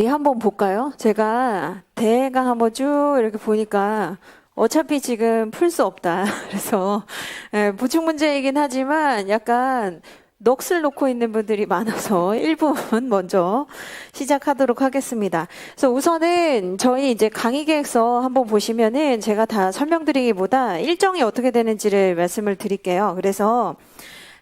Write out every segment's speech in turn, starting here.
한번 볼까요? 제가 대강 한번 쭉 이렇게 보니까 어차피 지금 풀 수 없다. 그래서 보충 문제이긴 하지만 약간 넋을 놓고 있는 분들이 많아서 1분 먼저 시작하도록 하겠습니다. 그래서 우선은 저희 이제 강의 계획서 한번 보시면은 제가 다 설명드리기보다 일정이 어떻게 되는지를 말씀을 드릴게요. 그래서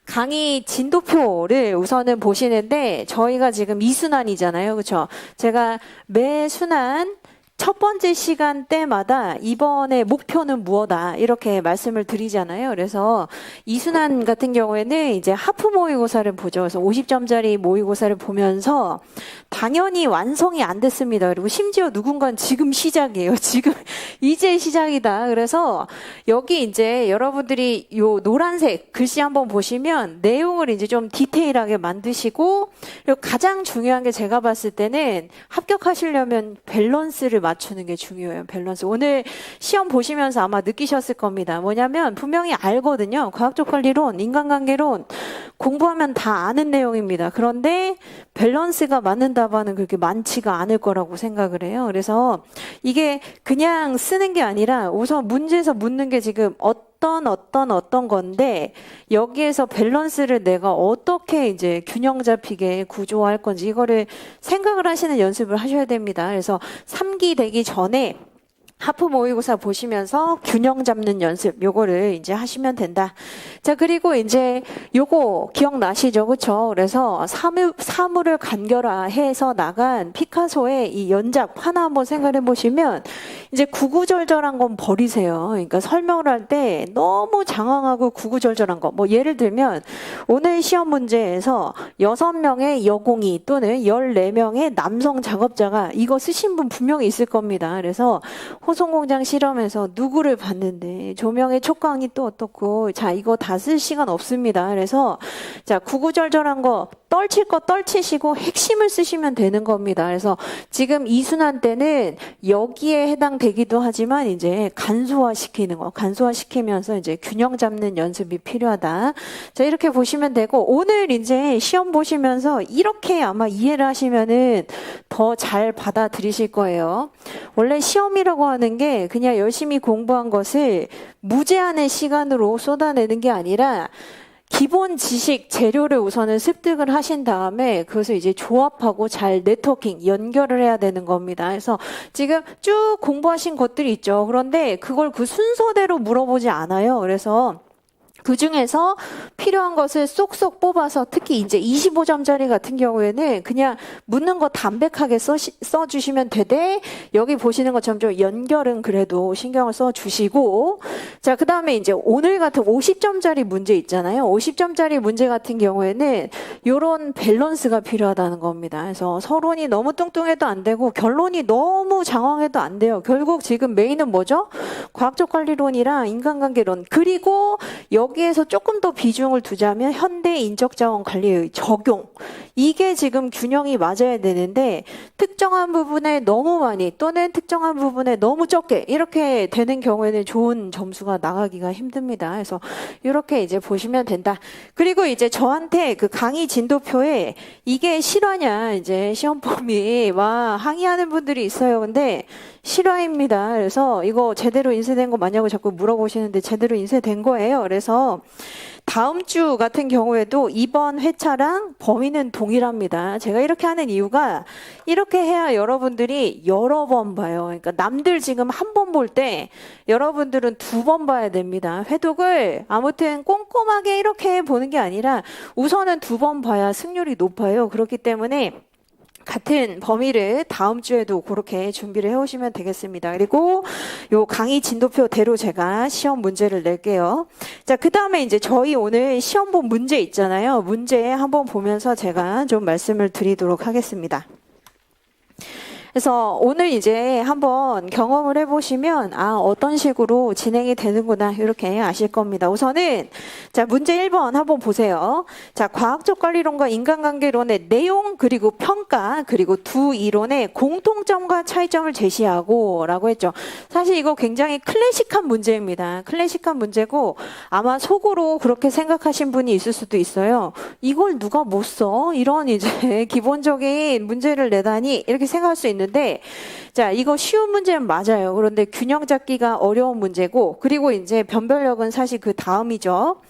강의 진도표를 우선은 보시는데 저희가 지금 2순환이잖아요. 그렇죠? 제가 매 순환 첫 번째 시간대마다 이번에 목표는 무엇이다 이렇게 말씀을 드리잖아요. 그래서 이순환 같은 경우에는 이제 하프 모의고사를 보죠. 그래서 50점짜리 모의고사를 보면서 당연히 완성이 안 됐습니다. 그리고 심지어 누군가는 지금 시작이에요. 지금 이제 시작이다. 그래서 여기 이제 여러분들이 요 노란색 글씨 한번 보시면 내용을 이제 좀 디테일하게 만드시고, 그리고 가장 중요한 게 제가 봤을 때는 합격하시려면 밸런스를 맞추는 게 중요해요. 밸런스. 오늘 시험 보시면서 아마 느끼셨을 겁니다. 뭐냐면 분명히 알거든요. 과학적 관리론, 인간관계론 공부하면 다 아는 내용입니다. 그런데 밸런스가 맞는 답안은 그렇게 많지가 않을 거라고 생각을 해요. 그래서 이게 그냥 쓰는 게 아니라 우선 문제에서 묻는 게 지금 어떤 건데 여기에서 밸런스를 내가 어떻게 이제 균형 잡히게 구조할 건지 이거를 생각을 하시는 연습을 하셔야 됩니다. 그래서 3기 되기 전에 하프 모의고사 보시면서 균형 잡는 연습 요거를 이제 하시면 된다. 자, 그리고 이제 요거 기억나시죠? 그렇죠? 그래서 사물을 간결화해서 나간 피카소의 이 연작 하나 한번 생각해 보시면 이제 구구절절한 건 버리세요. 그러니까 설명을 할 때 너무 장황하고 구구절절한 거. 뭐 예를 들면 오늘 시험 문제에서 6명의 여공이 또는 14명의 남성 작업자가 이거 쓰신 분 분명히 있을 겁니다. 그래서 호송공장 실험에서 누구를 봤는데 조명의 촉광이 또 어떻고, 자 이거 다 쓸 시간 없습니다. 그래서 자 구구절절한 거 떨칠 거 떨치시고 핵심을 쓰시면 되는 겁니다. 그래서 지금 이순환 때는 여기에 해당되기도 하지만 이제 간소화시키는 거, 간소화시키면서 이제 균형 잡는 연습이 필요하다. 자 이렇게 보시면 되고, 오늘 이제 시험 보시면서 이렇게 아마 이해를 하시면은 더 잘 받아들이실 거예요. 원래 시험이라고 하는 게 그냥 열심히 공부한 것을 무제한의 시간으로 쏟아내는 게 아니라 기본 지식 재료를 우선은 습득을 하신 다음에 그것을 이제 조합하고 잘 네트워킹 연결을 해야 되는 겁니다. 그래서 지금 쭉 공부하신 것들이 있죠. 그런데 그걸 그 순서대로 물어보지 않아요. 그래서 그 중에서 필요한 것을 쏙쏙 뽑아서, 특히 이제 25점짜리 같은 경우에는 그냥 묻는 거 담백하게 써주시면 되되, 여기 보시는 것처럼 좀 연결은 그래도 신경을 써주시고, 자, 그 다음에 이제 오늘 같은 50점짜리 문제 있잖아요. 50점짜리 문제 같은 경우에는 요런 밸런스가 필요하다는 겁니다. 그래서 서론이 너무 뚱뚱해도 안 되고, 결론이 너무 장황해도 안 돼요. 결국 지금 메인은 뭐죠? 과학적 관리론이랑 인간관계론, 그리고 여기에서 조금 더 비중을 두자면 현대 인적자원 관리의 적용, 이게 지금 균형이 맞아야 되는데 특정한 부분에 너무 많이 또는 특정한 부분에 너무 적게 이렇게 되는 경우에는 좋은 점수가 나가기가 힘듭니다. 그래서 이렇게 이제 보시면 된다. 그리고 이제 저한테 그 강의 진도표에 이게 실화냐 이제 시험 범위 와 항의하는 분들이 있어요. 근데 실화입니다. 그래서 이거 제대로 인쇄된 거 맞냐고 자꾸 물어보시는데 제대로 인쇄된 거예요. 그래서 다음 주 같은 경우에도 이번 회차랑 범위는 동일합니다. 제가 이렇게 하는 이유가 이렇게 해야 여러분들이 여러 번 봐요. 그러니까 남들 지금 한 번 볼 때 여러분들은 2번 봐야 됩니다. 회독을 아무튼 꼼꼼하게 이렇게 보는 게 아니라 우선은 2번 봐야 승률이 높아요. 그렇기 때문에 같은 범위를 다음 주에도 그렇게 준비를 해오시면 되겠습니다. 그리고 요 강의 진도표대로 제가 시험 문제를 낼게요. 자, 그 다음에 이제 저희 오늘 시험 본 문제 있잖아요. 문제 한번 보면서 제가 좀 말씀을 드리도록 하겠습니다. 그래서 오늘 이제 한번 경험을 해보시면 어떤 식으로 진행이 되는구나 이렇게 아실 겁니다. 우선은 자 문제 1번 한번 보세요. 자 과학적 관리론과 인간관계론의 내용 그리고 평가 그리고 두 이론의 공통점과 차이점을 제시하고 라고 했죠. 사실 이거 굉장히 클래식한 문제입니다. 클래식한 문제고 아마 속으로 그렇게 생각하신 분이 있을 수도 있어요. 이걸 누가 못 써? 이런 이제 기본적인 문제를 내다니 이렇게 생각할 수 있는데 자 이거 쉬운 문제는 맞아요. 그런데 균형 잡기가 어려운 문제고 그리고 이제 변별력은 사실 그 다음이죠.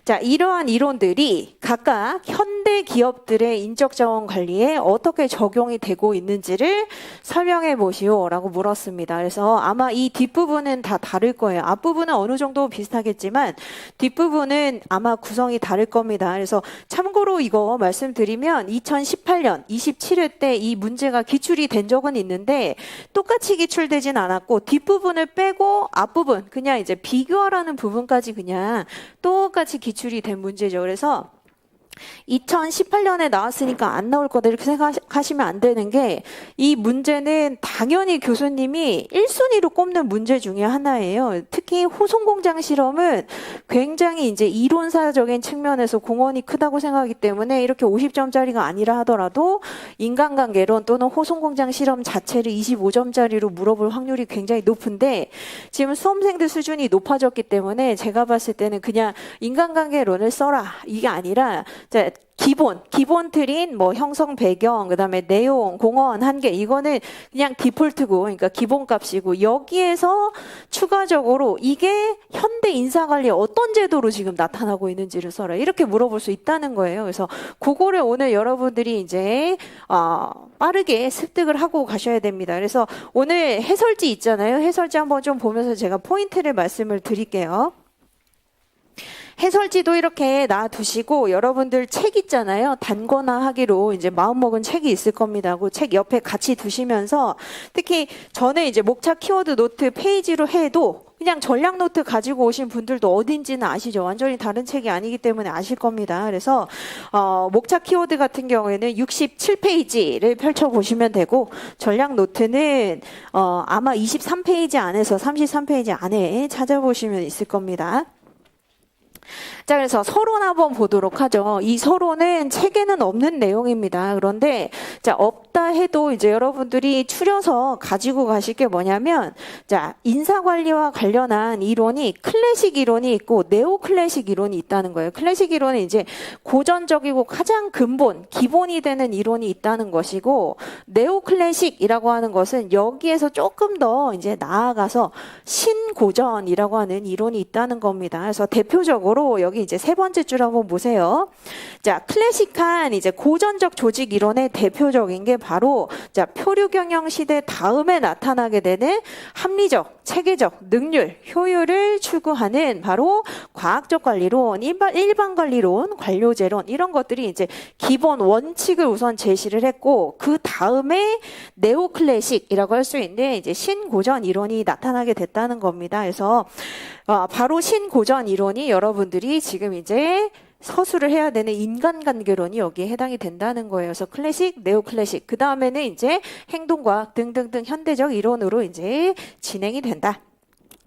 자, 이러한 이론들이 각각 현대 기업들의 인적 자원 관리에 어떻게 적용이 되고 있는지를 설명해 보시오라고 물었습니다. 그래서 아마 이 뒷부분은 다 다를 거예요. 앞부분은 어느 정도 비슷하겠지만 뒷부분은 아마 구성이 다를 겁니다. 그래서 참고로 이거 말씀드리면 2018년 27회 때 이 문제가 기출이 된 적은 있는데 똑같이 기출되진 않았고 뒷부분을 빼고 앞부분 그냥 이제 비교하라는 부분까지 그냥 똑같이 기출이 된 문제죠. 그래서 2018년에 나왔으니까 안 나올 거다 이렇게 생각하시면 안 되는 게 이 문제는 당연히 교수님이 1순위로 꼽는 문제 중에 하나예요. 특히 호송공장 실험은 굉장히 이제 이론사적인 측면에서 공헌이 크다고 생각하기 때문에 이렇게 50점짜리가 아니라 하더라도 인간관계론 또는 호송공장 실험 자체를 25점짜리로 물어볼 확률이 굉장히 높은데 지금 수험생들 수준이 높아졌기 때문에 제가 봤을 때는 그냥 인간관계론을 써라 이게 아니라 자, 기본 틀인 뭐 형성 배경, 그다음에 내용, 공헌, 한계 이거는 그냥 디폴트고 그러니까 기본값이고 여기에서 추가적으로 이게 현대 인사관리에 어떤 제도로 지금 나타나고 있는지를 써라. 이렇게 물어볼 수 있다는 거예요. 그래서 그거를 오늘 여러분들이 이제 빠르게 습득을 하고 가셔야 됩니다. 그래서 오늘 해설지 있잖아요. 해설지 한번 좀 보면서 제가 포인트를 말씀을 드릴게요. 해설지도 이렇게 놔두시고 여러분들 책 있잖아요. 단권화하기로 이제 마음먹은 책이 있을 겁니다. 그 책 옆에 같이 두시면서 특히 전에 이제 목차 키워드 노트 페이지로 해도 그냥 전략 노트 가지고 오신 분들도 어딘지는 아시죠? 완전히 다른 책이 아니기 때문에 아실 겁니다. 그래서 목차 키워드 같은 경우에는 67페이지를 펼쳐보시면 되고 전략 노트는 아마 23페이지 안에서 33페이지 안에 찾아보시면 있을 겁니다. 자, 그래서 서론 한번 보도록 하죠. 이 서론은 책에는 없는 내용입니다. 그런데 자, 없다 해도 이제 여러분들이 추려서 가지고 가실 게 뭐냐면 자, 인사관리와 관련한 이론이 클래식 이론이 있고 네오 클래식 이론이 있다는 거예요. 클래식 이론은 이제 고전적이고 가장 근본, 기본이 되는 이론이 있다는 것이고 네오 클래식이라고 하는 것은 여기에서 조금 더 이제 나아가서 신고전이라고 하는 이론이 있다는 겁니다. 그래서 대표적으로 여기 이제 세 번째 줄 한번 보세요. 자, 클래식한 이제 고전적 조직 이론의 대표적인 게 바로 자, 표류 경영 시대 다음에 나타나게 되는 합리적, 체계적 능률, 효율을 추구하는 바로 과학적 관리론, 일반 관리론, 관료제론 이런 것들이 이제 기본 원칙을 우선 제시를 했고 그 다음에 네오 클래식이라고 할 수 있는 이제 신고전 이론이 나타나게 됐다는 겁니다. 그래서 바로 신고전 이론이 여러분들이 지금 이제 서술을 해야 되는 인간관계론이 여기에 해당이 된다는 거예요. 그래서 클래식, 네오클래식, 그 다음에는 이제 행동과학 등등등 현대적 이론으로 이제 진행이 된다.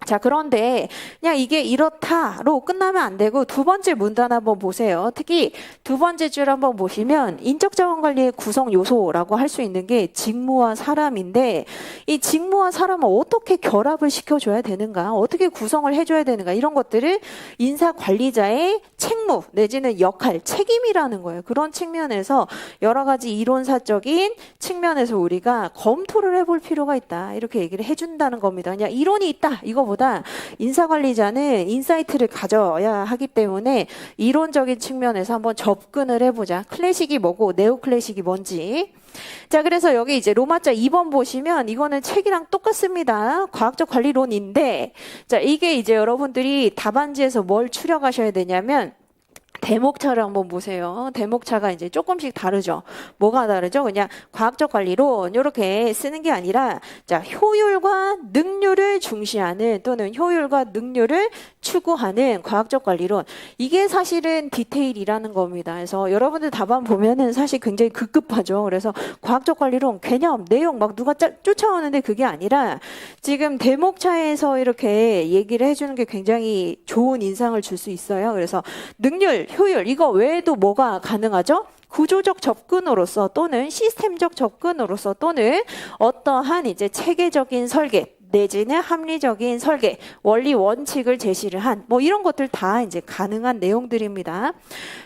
자, 그런데 그냥 이게 이렇다로 끝나면 안 되고 두 번째 문단 한번 보세요. 특히 두 번째 줄 한번 보시면 인적자원관리의 구성 요소라고 할 수 있는 게 직무와 사람인데 이 직무와 사람을 어떻게 결합을 시켜줘야 되는가, 어떻게 구성을 해줘야 되는가 이런 것들을 인사관리자의 책무 내지는 역할, 책임이라는 거예요. 그런 측면에서 여러 가지 이론사적인 측면에서 우리가 검토를 해볼 필요가 있다. 이렇게 얘기를 해준다는 겁니다. 그냥 이론이 있다. 이거보다 인사관리자는 인사이트를 가져야 하기 때문에 이론적인 측면에서 한번 접근을 해보자. 클래식이 뭐고 네오클래식이 뭔지. 자, 그래서 여기 이제 로마자 2번 보시면 이거는 책이랑 똑같습니다. 과학적 관리론인데 자, 이게 이제 여러분들이 답안지에서 뭘 추려가셔야 되냐면 대목차를 한번 보세요. 대목차가 이제 조금씩 다르죠. 뭐가 다르죠? 그냥 과학적 관리론 이렇게 쓰는 게 아니라 자, 효율과 능률을 중시하는 또는 효율과 능률을 추구하는 과학적 관리론. 이게 사실은 디테일이라는 겁니다. 그래서 여러분들 답안 보면은 사실 굉장히 급급하죠. 그래서 과학적 관리론 개념, 내용 막 누가 쫓아오는데 그게 아니라 지금 대목차에서 이렇게 얘기를 해주는 게 굉장히 좋은 인상을 줄 수 있어요. 그래서 능률, 효율 이거 외에도 뭐가 가능하죠? 구조적 접근으로서 또는 시스템적 접근으로서 또는 어떠한 이제 체계적인 설계 내지는 합리적인 설계, 원리 원칙을 제시를 한 뭐 이런 것들 다 이제 가능한 내용들입니다. 자,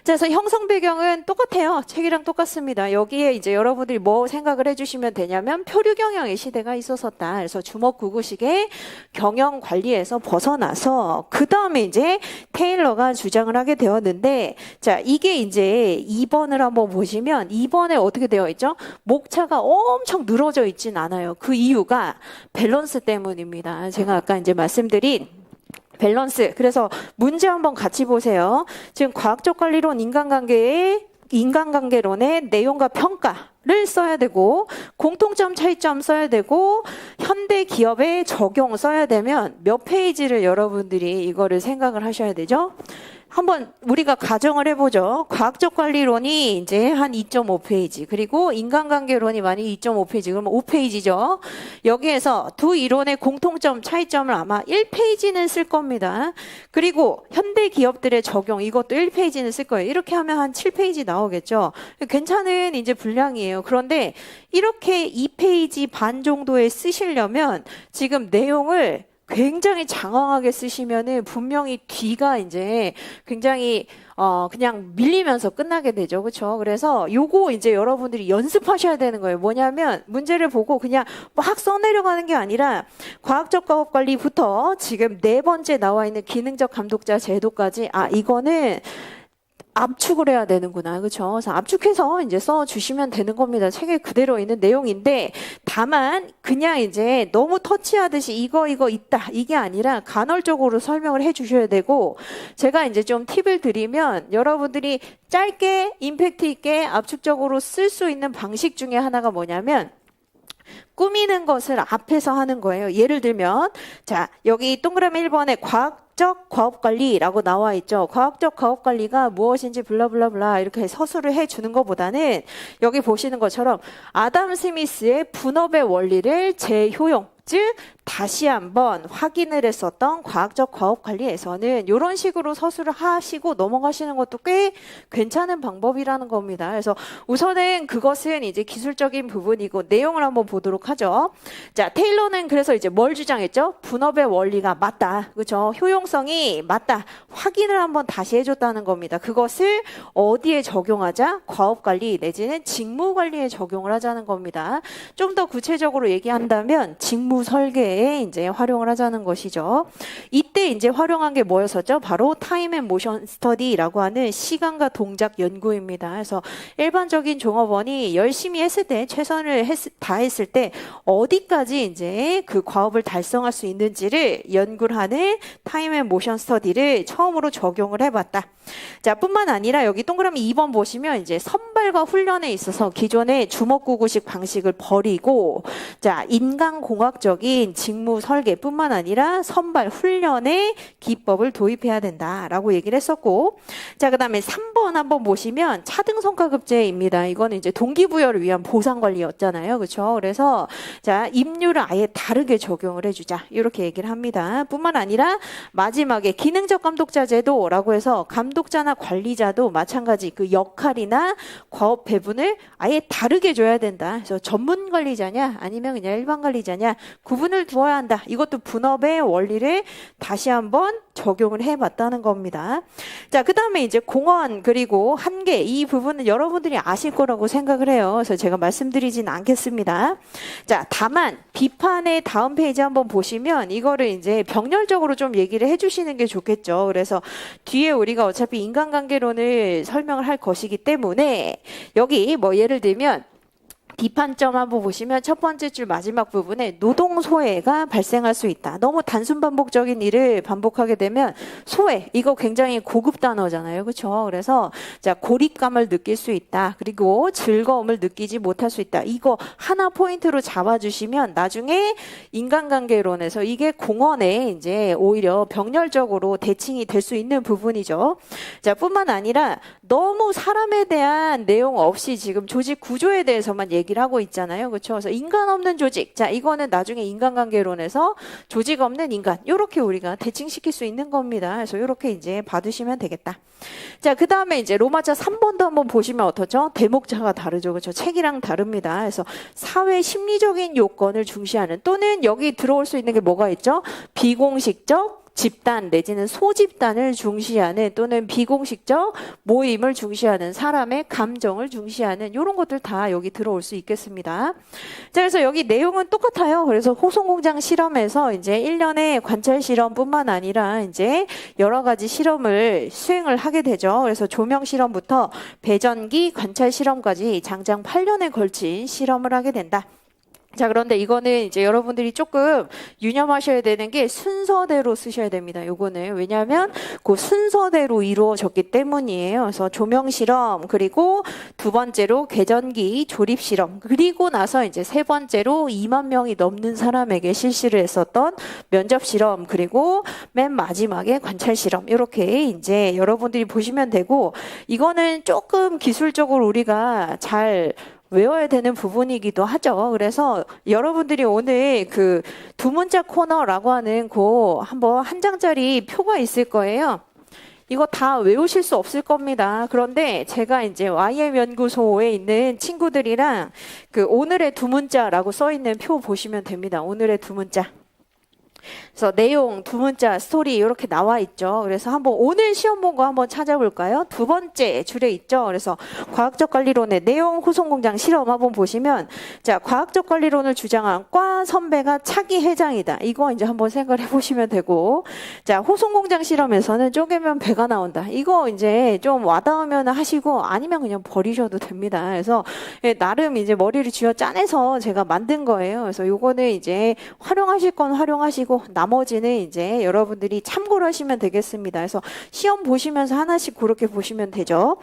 그래서 형성 배경은 똑같아요. 책이랑 똑같습니다. 여기에 이제 여러분들이 뭐 생각을 해주시면 되냐면 표류 경영의 시대가 있었었다. 그래서 주먹구구식의 경영 관리에서 벗어나서 그 다음에 이제 테일러가 주장을 하게 되었는데, 자, 이게 이제 2번을 한번 보시면 2번에 어떻게 되어 있죠? 목차가 엄청 늘어져 있진 않아요. 그 이유가 밸런스 때문입니다. 제가 아까 이제 말씀드린 밸런스. 그래서 문제 한번 같이 보세요. 지금 과학적 관리론 인간관계론의 내용과 평가를 써야 되고 공통점 차이점 써야 되고 현대 기업의 적용 써야 되면 몇 페이지를 여러분들이 이거를 생각을 하셔야 되죠? 한번 우리가 가정을 해보죠. 과학적 관리론이 이제 한 2.5페이지, 그리고 인간관계론이 만약 2.5페이지, 그러면 5페이지죠. 여기에서 두 이론의 공통점, 차이점을 아마 1페이지는 쓸 겁니다. 그리고 현대 기업들의 적용, 이것도 1페이지는 쓸 거예요. 이렇게 하면 한 7페이지 나오겠죠. 괜찮은 이제 분량이에요. 그런데 이렇게 2페이지 반 정도에 쓰시려면 지금 내용을 굉장히 장황하게 쓰시면은 분명히 뒤가 이제 굉장히 그냥 밀리면서 끝나게 되죠. 그렇죠? 그래서 요거 이제 여러분들이 연습하셔야 되는 거예요. 뭐냐면 문제를 보고 그냥 막 써내려가는 게 아니라 과학적 과업 관리부터 지금 4번째 나와 있는 기능적 감독자 제도까지 이거는 압축을 해야 되는구나. 그렇죠? 그래서 압축해서 이제 써 주시면 되는 겁니다. 책에 그대로 있는 내용인데 다만 그냥 이제 너무 터치하듯이 이거 있다 이게 아니라 간헐적으로 설명을 해 주셔야 되고, 제가 이제 좀 팁을 드리면 여러분들이 짧게 임팩트 있게 압축적으로 쓸 수 있는 방식 중에 하나가 뭐냐면 꾸미는 것을 앞에서 하는 거예요. 예를 들면 자, 여기 동그라미 1번에 과학적 과업관리라고 나와 있죠. 과학적 과업관리가 무엇인지 블라블라블라 이렇게 서술을 해주는 것보다는 여기 보시는 것처럼 아담 스미스의 분업의 원리를 재효용, 즉 다시 한번 확인을 했었던 과학적 과업 관리에서는 이런 식으로 서술을 하시고 넘어가시는 것도 꽤 괜찮은 방법이라는 겁니다. 그래서 우선은 그것은 이제 기술적인 부분이고 내용을 한번 보도록 하죠. 자, 테일러는 그래서 이제 뭘 주장했죠? 분업의 원리가 맞다. 그렇죠? 효용성이 맞다. 확인을 한번 다시 해줬다는 겁니다. 그것을 어디에 적용하자? 과업 관리 내지는 직무 관리에 적용을 하자는 겁니다. 좀 더 구체적으로 얘기한다면 직무 설계에 이제 활용을 하자는 것이죠. 이때 이제 활용한 게 뭐였었죠? 바로 타임 앤 모션 스터디라고 하는 시간과 동작 연구입니다. 그래서 일반적인 종업원이 열심히 했을 때, 최선을 다했을 때 어디까지 이제 그 과업을 달성할 수 있는지를 연구를 하는 타임 앤 모션 스터디를 처음으로 적용을 해봤다. 자, 뿐만 아니라 여기 동그라미 2번 보시면 이제 선발과 훈련에 있어서 기존의 주먹구구식 방식을 버리고 자, 인간공학적인 직무 설계뿐만 아니라 선발 훈련의 기법을 도입해야 된다라고 얘기를 했었고, 자, 그다음에 3번 한번 보시면 차등 성과급제입니다. 이거는 이제 동기부여를 위한 보상 관리였잖아요. 그렇죠? 그래서 자, 임료를 아예 다르게 적용을 해주자 이렇게 얘기를 합니다. 뿐만 아니라 마지막에 기능적 감독자 제도라고 해서 감독자나 관리자도 마찬가지 그 역할이나 과업 배분을 아예 다르게 줘야 된다. 그래서 전문 관리자냐 아니면 그냥 일반 관리자냐 구분을 두어야 한다. 이것도 분업의 원리를 다시 한번 적용을 해봤다는 겁니다. 자, 그 다음에 이제 공원 그리고 한계 이 부분은 여러분들이 아실 거라고 생각을 해요. 그래서 제가 말씀드리진 않겠습니다. 자, 다만 비판의 다음 페이지 한번 보시면 이거를 이제 병렬적으로 좀 얘기를 해주시는 게 좋겠죠. 그래서 뒤에 우리가 어차피 인간관계론을 설명을 할 것이기 때문에 여기 뭐 예를 들면 비판점 한번 보시면 첫 번째 줄 마지막 부분에 노동 소외가 발생할 수 있다. 너무 단순 반복적인 일을 반복하게 되면 소외, 이거 굉장히 고급 단어잖아요. 그렇죠? 그래서 자, 고립감을 느낄 수 있다. 그리고 즐거움을 느끼지 못할 수 있다. 이거 하나 포인트로 잡아주시면 나중에 인간관계론에서 이게 공헌에 이제 오히려 병렬적으로 대칭이 될 수 있는 부분이죠. 자, 뿐만 아니라 너무 사람에 대한 내용 없이 지금 조직 구조에 대해서만 얘기를 하고 있잖아요. 그렇죠? 그래서 인간 없는 조직. 자, 이거는 나중에 인간관계론에서 조직 없는 인간. 이렇게 우리가 대칭시킬 수 있는 겁니다. 그래서 이렇게 이제 봐두시면 되겠다. 자, 그 다음에 이제 로마자 3번도 한번 보시면 어떠죠? 대목자가 다르죠. 그렇죠? 책이랑 다릅니다. 그래서 사회 심리적인 요건을 중시하는, 또는 여기 들어올 수 있는 게 뭐가 있죠? 비공식적 집단 내지는 소집단을 중시하는, 또는 비공식적 모임을 중시하는, 사람의 감정을 중시하는, 이런 것들 다 여기 들어올 수 있겠습니다. 자, 그래서 여기 내용은 똑같아요. 그래서 호송공장 실험에서 이제 1년의 관찰 실험뿐만 아니라 이제 여러 가지 실험을 수행을 하게 되죠. 그래서 조명 실험부터 배전기 관찰 실험까지 장장 8년에 걸친 실험을 하게 된다. 자, 그런데 이거는 이제 여러분들이 조금 유념하셔야 되는 게 순서대로 쓰셔야 됩니다. 요거는. 왜냐하면 그 순서대로 이루어졌기 때문이에요. 그래서 조명 실험, 그리고 두 번째로 궤전기 조립 실험, 그리고 나서 이제 세 번째로 2만 명이 넘는 사람에게 실시를 했었던 면접 실험, 그리고 맨 마지막에 관찰 실험. 이렇게 이제 여러분들이 보시면 되고, 이거는 조금 기술적으로 우리가 잘 외워야 되는 부분이기도 하죠. 그래서 여러분들이 오늘 그 두 문자 코너라고 하는 거 한번 한 장짜리 표가 있을 거예요. 이거 다 외우실 수 없을 겁니다. 그런데 제가 이제 YM 연구소에 있는 친구들이랑 그 오늘의 두 문자라고 써 있는 표 보시면 됩니다. 오늘의 두 문자. 그래서 내용, 두 문자, 스토리 이렇게 나와 있죠. 그래서 한번 오늘 시험 본 거 한번 찾아볼까요? 두 번째 줄에 있죠. 그래서 과학적 관리론의 내용, 호송공장 실험 한번 보시면, 자, 과학적 관리론을 주장한 과 선배가 차기 회장이다. 이거 이제 한번 생각을 해보시면 되고, 자, 호송공장 실험에서는 쪼개면 배가 나온다. 이거 이제 좀 와닿으면 하시고 아니면 그냥 버리셔도 됩니다. 그래서 나름 이제 머리를 쥐어 짜내서 제가 만든 거예요. 그래서 요거는 이제 활용하실 건 활용하시고, 나머지는 이제 여러분들이 참고를 하시면 되겠습니다. 그래서 시험 보시면서 하나씩 그렇게 보시면 되죠.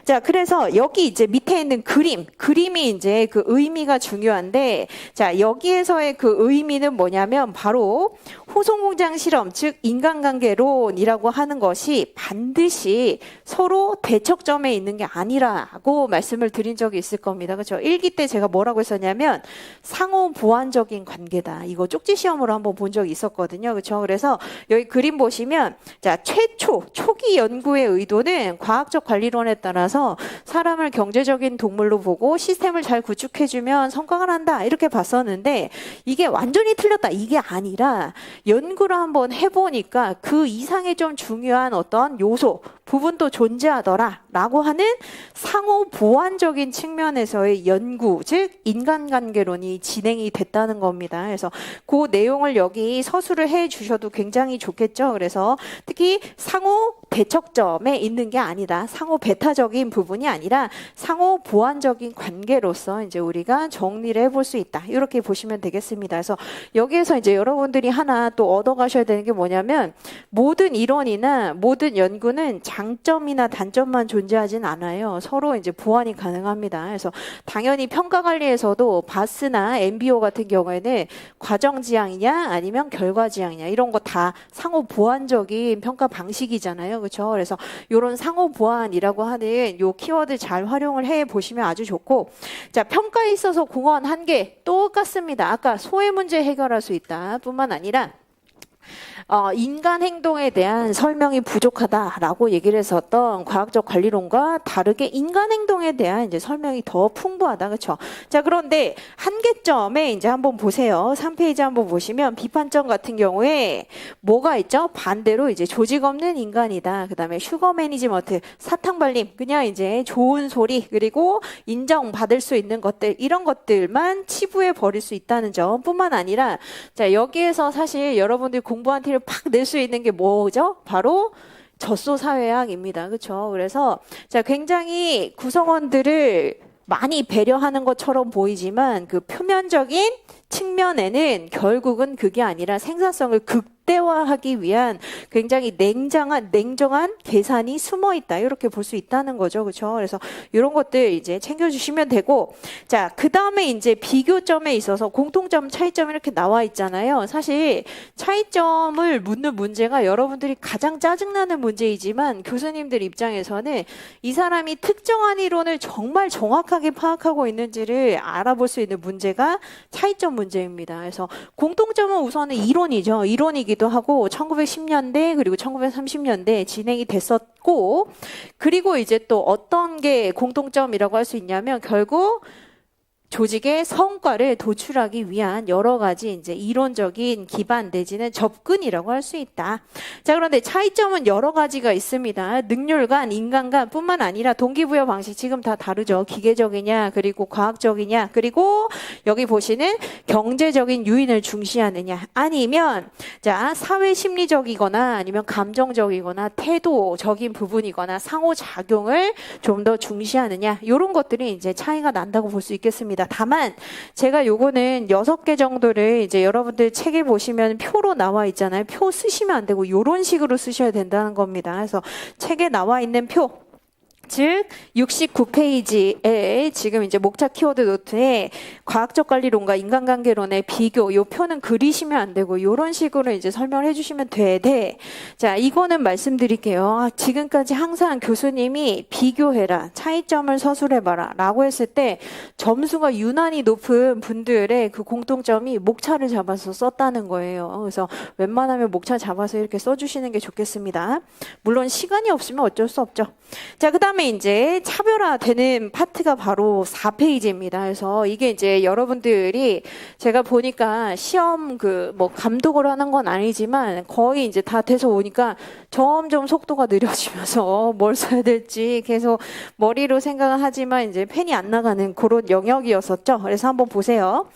자, 그래서 여기 이제 밑에 있는 그림이 이제 그 의미가 중요한데, 자, 여기에서의 그 의미는 뭐냐면 바로 호송공장 실험, 즉 인간관계론이라고 하는 것이 반드시 서로 대척점에 있는 게 아니라고 말씀을 드린 적이 있을 겁니다. 그렇죠? 1기 때 제가 뭐라고 했었냐면 상호 보완적인 관계다. 이거 쪽지 시험으로 한번 본 적이 있었거든요. 그렇죠? 그래서 여기 그림 보시면, 자, 초기 연구의 의도는 과학적 관리론에 따라서 사람을 경제적인 동물로 보고 시스템을 잘 구축해주면 성과가 난다. 이렇게 봤었는데 이게 완전히 틀렸다. 이게 아니라 연구를 한번 해보니까 그 이상의 좀 중요한 어떤 요소, 부분도 존재하더라 라고 하는 상호 보완적인 측면에서의 연구, 즉 인간관계론이 진행이 됐다는 겁니다. 그래서 그 내용을 여기 서술을 해 주셔도 굉장히 좋겠죠. 그래서 특히 상호 대척점에 있는 게 아니다, 상호 배타적인 부분이 아니라 상호 보완적인 관계로서 이제 우리가 정리를 해볼 수 있다. 이렇게 보시면 되겠습니다. 그래서 여기에서 이제 여러분들이 하나 또 얻어가셔야 되는 게 뭐냐면, 모든 이론이나 모든 연구는 장점이나 단점만 존재하진 않아요. 서로 이제 보완이 가능합니다. 그래서 당연히 평가 관리에서도 바스나 MBO 같은 경우에는 과정 지향이냐 아니면 결과 지향이냐 이런 거 다 상호 보완적인 평가 방식이잖아요. 그렇죠? 그래서 이런 상호 보완이라고 하는 요 키워드 잘 활용을 해 보시면 아주 좋고, 자, 평가에 있어서 공헌 한 개 똑같습니다. 아까 소외 문제 해결할 수 있다 뿐만 아니라 인간 행동에 대한 설명이 부족하다라고 얘기를 했었던 과학적 관리론과 다르게 인간 행동에 대한 이제 설명이 더 풍부하다. 그렇죠? 자, 그런데 한계점에 이제 한번 보세요. 3페이지 한번 보시면 비판점 같은 경우에 뭐가 있죠? 반대로 이제 조직 없는 인간이다. 그다음에 슈거 매니지먼트, 사탕 발림, 그냥 이제 좋은 소리, 그리고 인정받을 수 있는 것들, 이런 것들만 치부해 버릴 수 있다는 점뿐만 아니라, 자, 여기에서 사실 여러분들이 공부한 티를 팍 낼 수 있는 게 뭐죠? 바로 젖소 사회학입니다. 그렇죠? 그래서 자, 굉장히 구성원들을 많이 배려하는 것처럼 보이지만 그 표면적인 측면에는 결국은 그게 아니라 생산성을 극대화하기 위한 굉장히 냉정한 계산이 숨어 있다. 이렇게 볼 수 있다는 거죠. 그렇죠? 그래서 이런 것들 이제 챙겨 주시면 되고, 자, 그다음에 이제 비교점에 있어서 공통점, 차이점 이렇게 나와 있잖아요. 사실 차이점을 묻는 문제가 여러분들이 가장 짜증나는 문제이지만 교수님들 입장에서는 이 사람이 특정한 이론을 정말 정확하게 파악하고 있는지를 알아볼 수 있는 문제가 차이점 문제입니다. 그래서 공통점은 우선은 이론이죠. 이론이기도 하고 1910년대 그리고 1930년대 진행이 됐었고, 그리고 이제 또 어떤 게 공통점이라고 할 수 있냐면 결국 조직의 성과를 도출하기 위한 여러 가지 이제 이론적인 기반 내지는 접근이라고 할 수 있다. 자, 그런데 차이점은 여러 가지가 있습니다. 능률간, 인간간 뿐만 아니라 동기부여 방식 지금 다 다르죠. 기계적이냐, 그리고 과학적이냐, 그리고 여기 보시는 경제적인 유인을 중시하느냐, 아니면 자, 사회 심리적이거나 아니면 감정적이거나 태도적인 부분이거나 상호작용을 좀 더 중시하느냐, 이런 것들이 이제 차이가 난다고 볼 수 있겠습니다. 다만 제가 요거는 6개 정도를 이제 여러분들 책에 보시면 표로 나와 있잖아요. 표 쓰시면 안 되고 요런 식으로 쓰셔야 된다는 겁니다. 그래서 책에 나와 있는 표, 즉 69페이지에 지금 이제 목차 키워드 노트에 과학적 관리론과 인간관계론의 비교, 요 표는 그리시면 안 되고 이런 식으로 이제 설명을 해주시면 돼. 자, 이거는 말씀드릴게요. 지금까지 항상 교수님이 비교해라, 차이점을 서술해봐라 라고 했을 때 점수가 유난히 높은 분들의 그 공통점이 목차를 잡아서 썼다는 거예요. 그래서 웬만하면 목차 잡아서 이렇게 써주시는 게 좋겠습니다. 물론 시간이 없으면 어쩔 수 없죠. 자, 그 다음에 이제 차별화되는 파트가 바로 4페이지입니다. 그래서 이게 이제 여러분들이 제가 보니까 시험 뭐 감독을 하는 건 아니지만 거의 이제 다 돼서 오니까 점점 속도가 느려지면서 뭘 써야 될지 계속 머리로 생각을 하지만 이제 펜이 안 나가는 그런 영역이었었죠. 그래서 한번 보세요.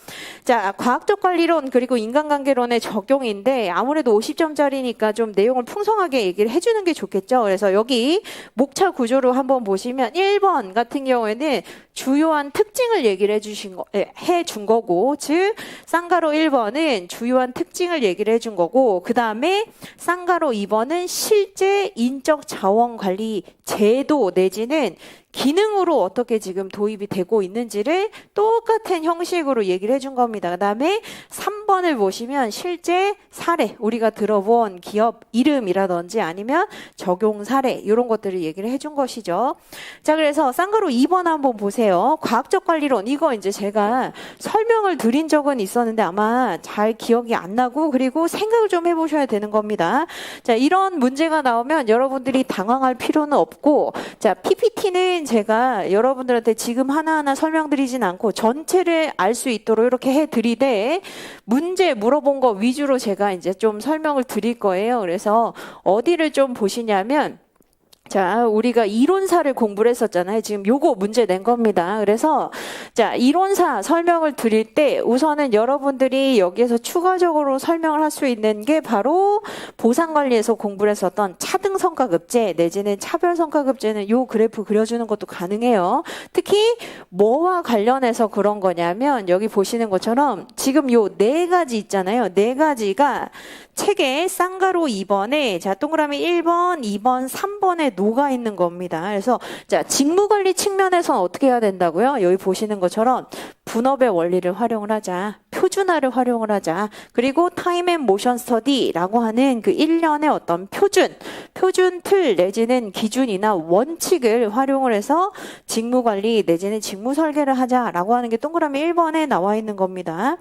자, 과학적 관리론 그리고 인간관계론의 적용인데 아무래도 50점짜리니까 좀 내용을 풍성하게 얘기를 해주는 게 좋겠죠. 그래서 여기 목차 구조로 한번 보시면 1번 같은 경우에는 주요한 특징을 얘기를 해준 거고, 즉 쌍가로 1번은 주요한 특징을 얘기를 해준 거고, 그 다음에 쌍가로 2번은 실제 인적 자원 관리 제도 내지는 기능으로 어떻게 지금 도입이 되고 있는지를 똑같은 형식으로 얘기를 해준 겁니다. 그 다음에 3번을 보시면 실제 사례, 우리가 들어본 기업 이름이라든지 아니면 적용 사례, 이런 것들을 얘기를 해준 것이죠. 자, 그래서 쌍가로 2번 한번 보세요. 과학적 관리론, 이거 이제 제가 설명을 드린 적은 있었는데 아마 잘 기억이 안 나고, 그리고 생각을 좀 해보셔야 되는 겁니다. 자, 이런 문제가 나오면 여러분들이 당황할 필요는 없고, 자, PPT는 제가 여러분들한테 지금 하나하나 설명드리진 않고 전체를 알 수 있도록 이렇게 해드리되, 문제 물어본 거 위주로 제가 이제 좀 설명을 드릴 거예요. 그래서 어디를 좀 보시냐면, 자, 우리가 이론사를 공부를 했었잖아요. 지금 요거 문제 낸 겁니다. 그래서 자, 이론사 설명을 드릴 때 우선은 여러분들이 여기에서 추가적으로 설명을 할 수 있는 게 바로 보상관리에서 공부를 했었던 차등성과급제 내지는 차별성과급제는 요 그래프 그려주는 것도 가능해요. 특히 뭐와 관련해서 그런 거냐면 여기 보시는 것처럼 지금 요 4가지 있잖아요. 4가지가 책에 쌍가로 2번에 자, 동그라미 1번, 2번, 3번에 녹아 있는 겁니다. 그래서 자, 직무관리 측면에서는 어떻게 해야 된다고요? 여기 보시는 것처럼 분업의 원리를 활용을 하자, 표준화를 활용을 하자, 그리고 타임 앤 모션 스터디라고 하는 그 1년의 어떤 표준 틀 내지는 기준이나 원칙을 활용을 해서 직무관리 내지는 직무 설계를 하자라고 하는 게 동그라미 1번에 나와 있는 겁니다.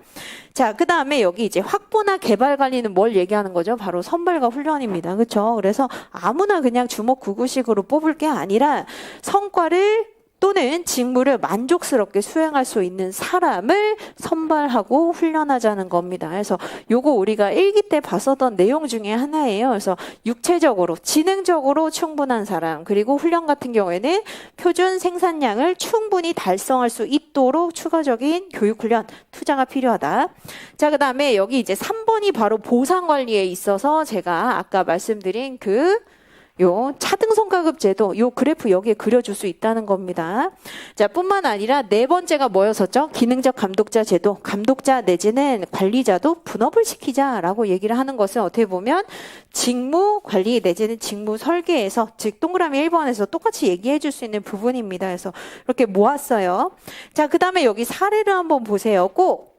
자, 그 다음에 여기 이제 확보나 개발 관리는 뭘 얘기하는 거죠? 바로 선발과 훈련입니다. 그렇죠? 그래서 아무나 그냥 주먹 구구식으로 뽑을 게 아니라 성과를 또는 직무를 만족스럽게 수행할 수 있는 사람을 선발하고 훈련하자는 겁니다. 그래서 요거 우리가 1기 때 봤었던 내용 중에 하나예요. 그래서 육체적으로, 지능적으로 충분한 사람, 그리고 훈련 같은 경우에는 표준 생산량을 충분히 달성할 수 있도록 추가적인 교육 훈련 투자가 필요하다. 자, 그 다음에 여기 이제 3번이 바로 보상 관리에 있어서 제가 아까 말씀드린 그 요 차등성과급 제도, 요 그래프 여기에 그려줄 수 있다는 겁니다. 자, 뿐만 아니라 네 번째가 뭐였었죠? 기능적 감독자 제도. 감독자 내지는 관리자도 분업을 시키자라고 얘기를 하는 것은 어떻게 보면 직무 관리 내지는 직무 설계에서, 즉 동그라미 1번에서 똑같이 얘기해 줄 수 있는 부분입니다. 그래서 이렇게 모았어요. 자, 그 다음에 여기 사례를 한번 보세요. 꼭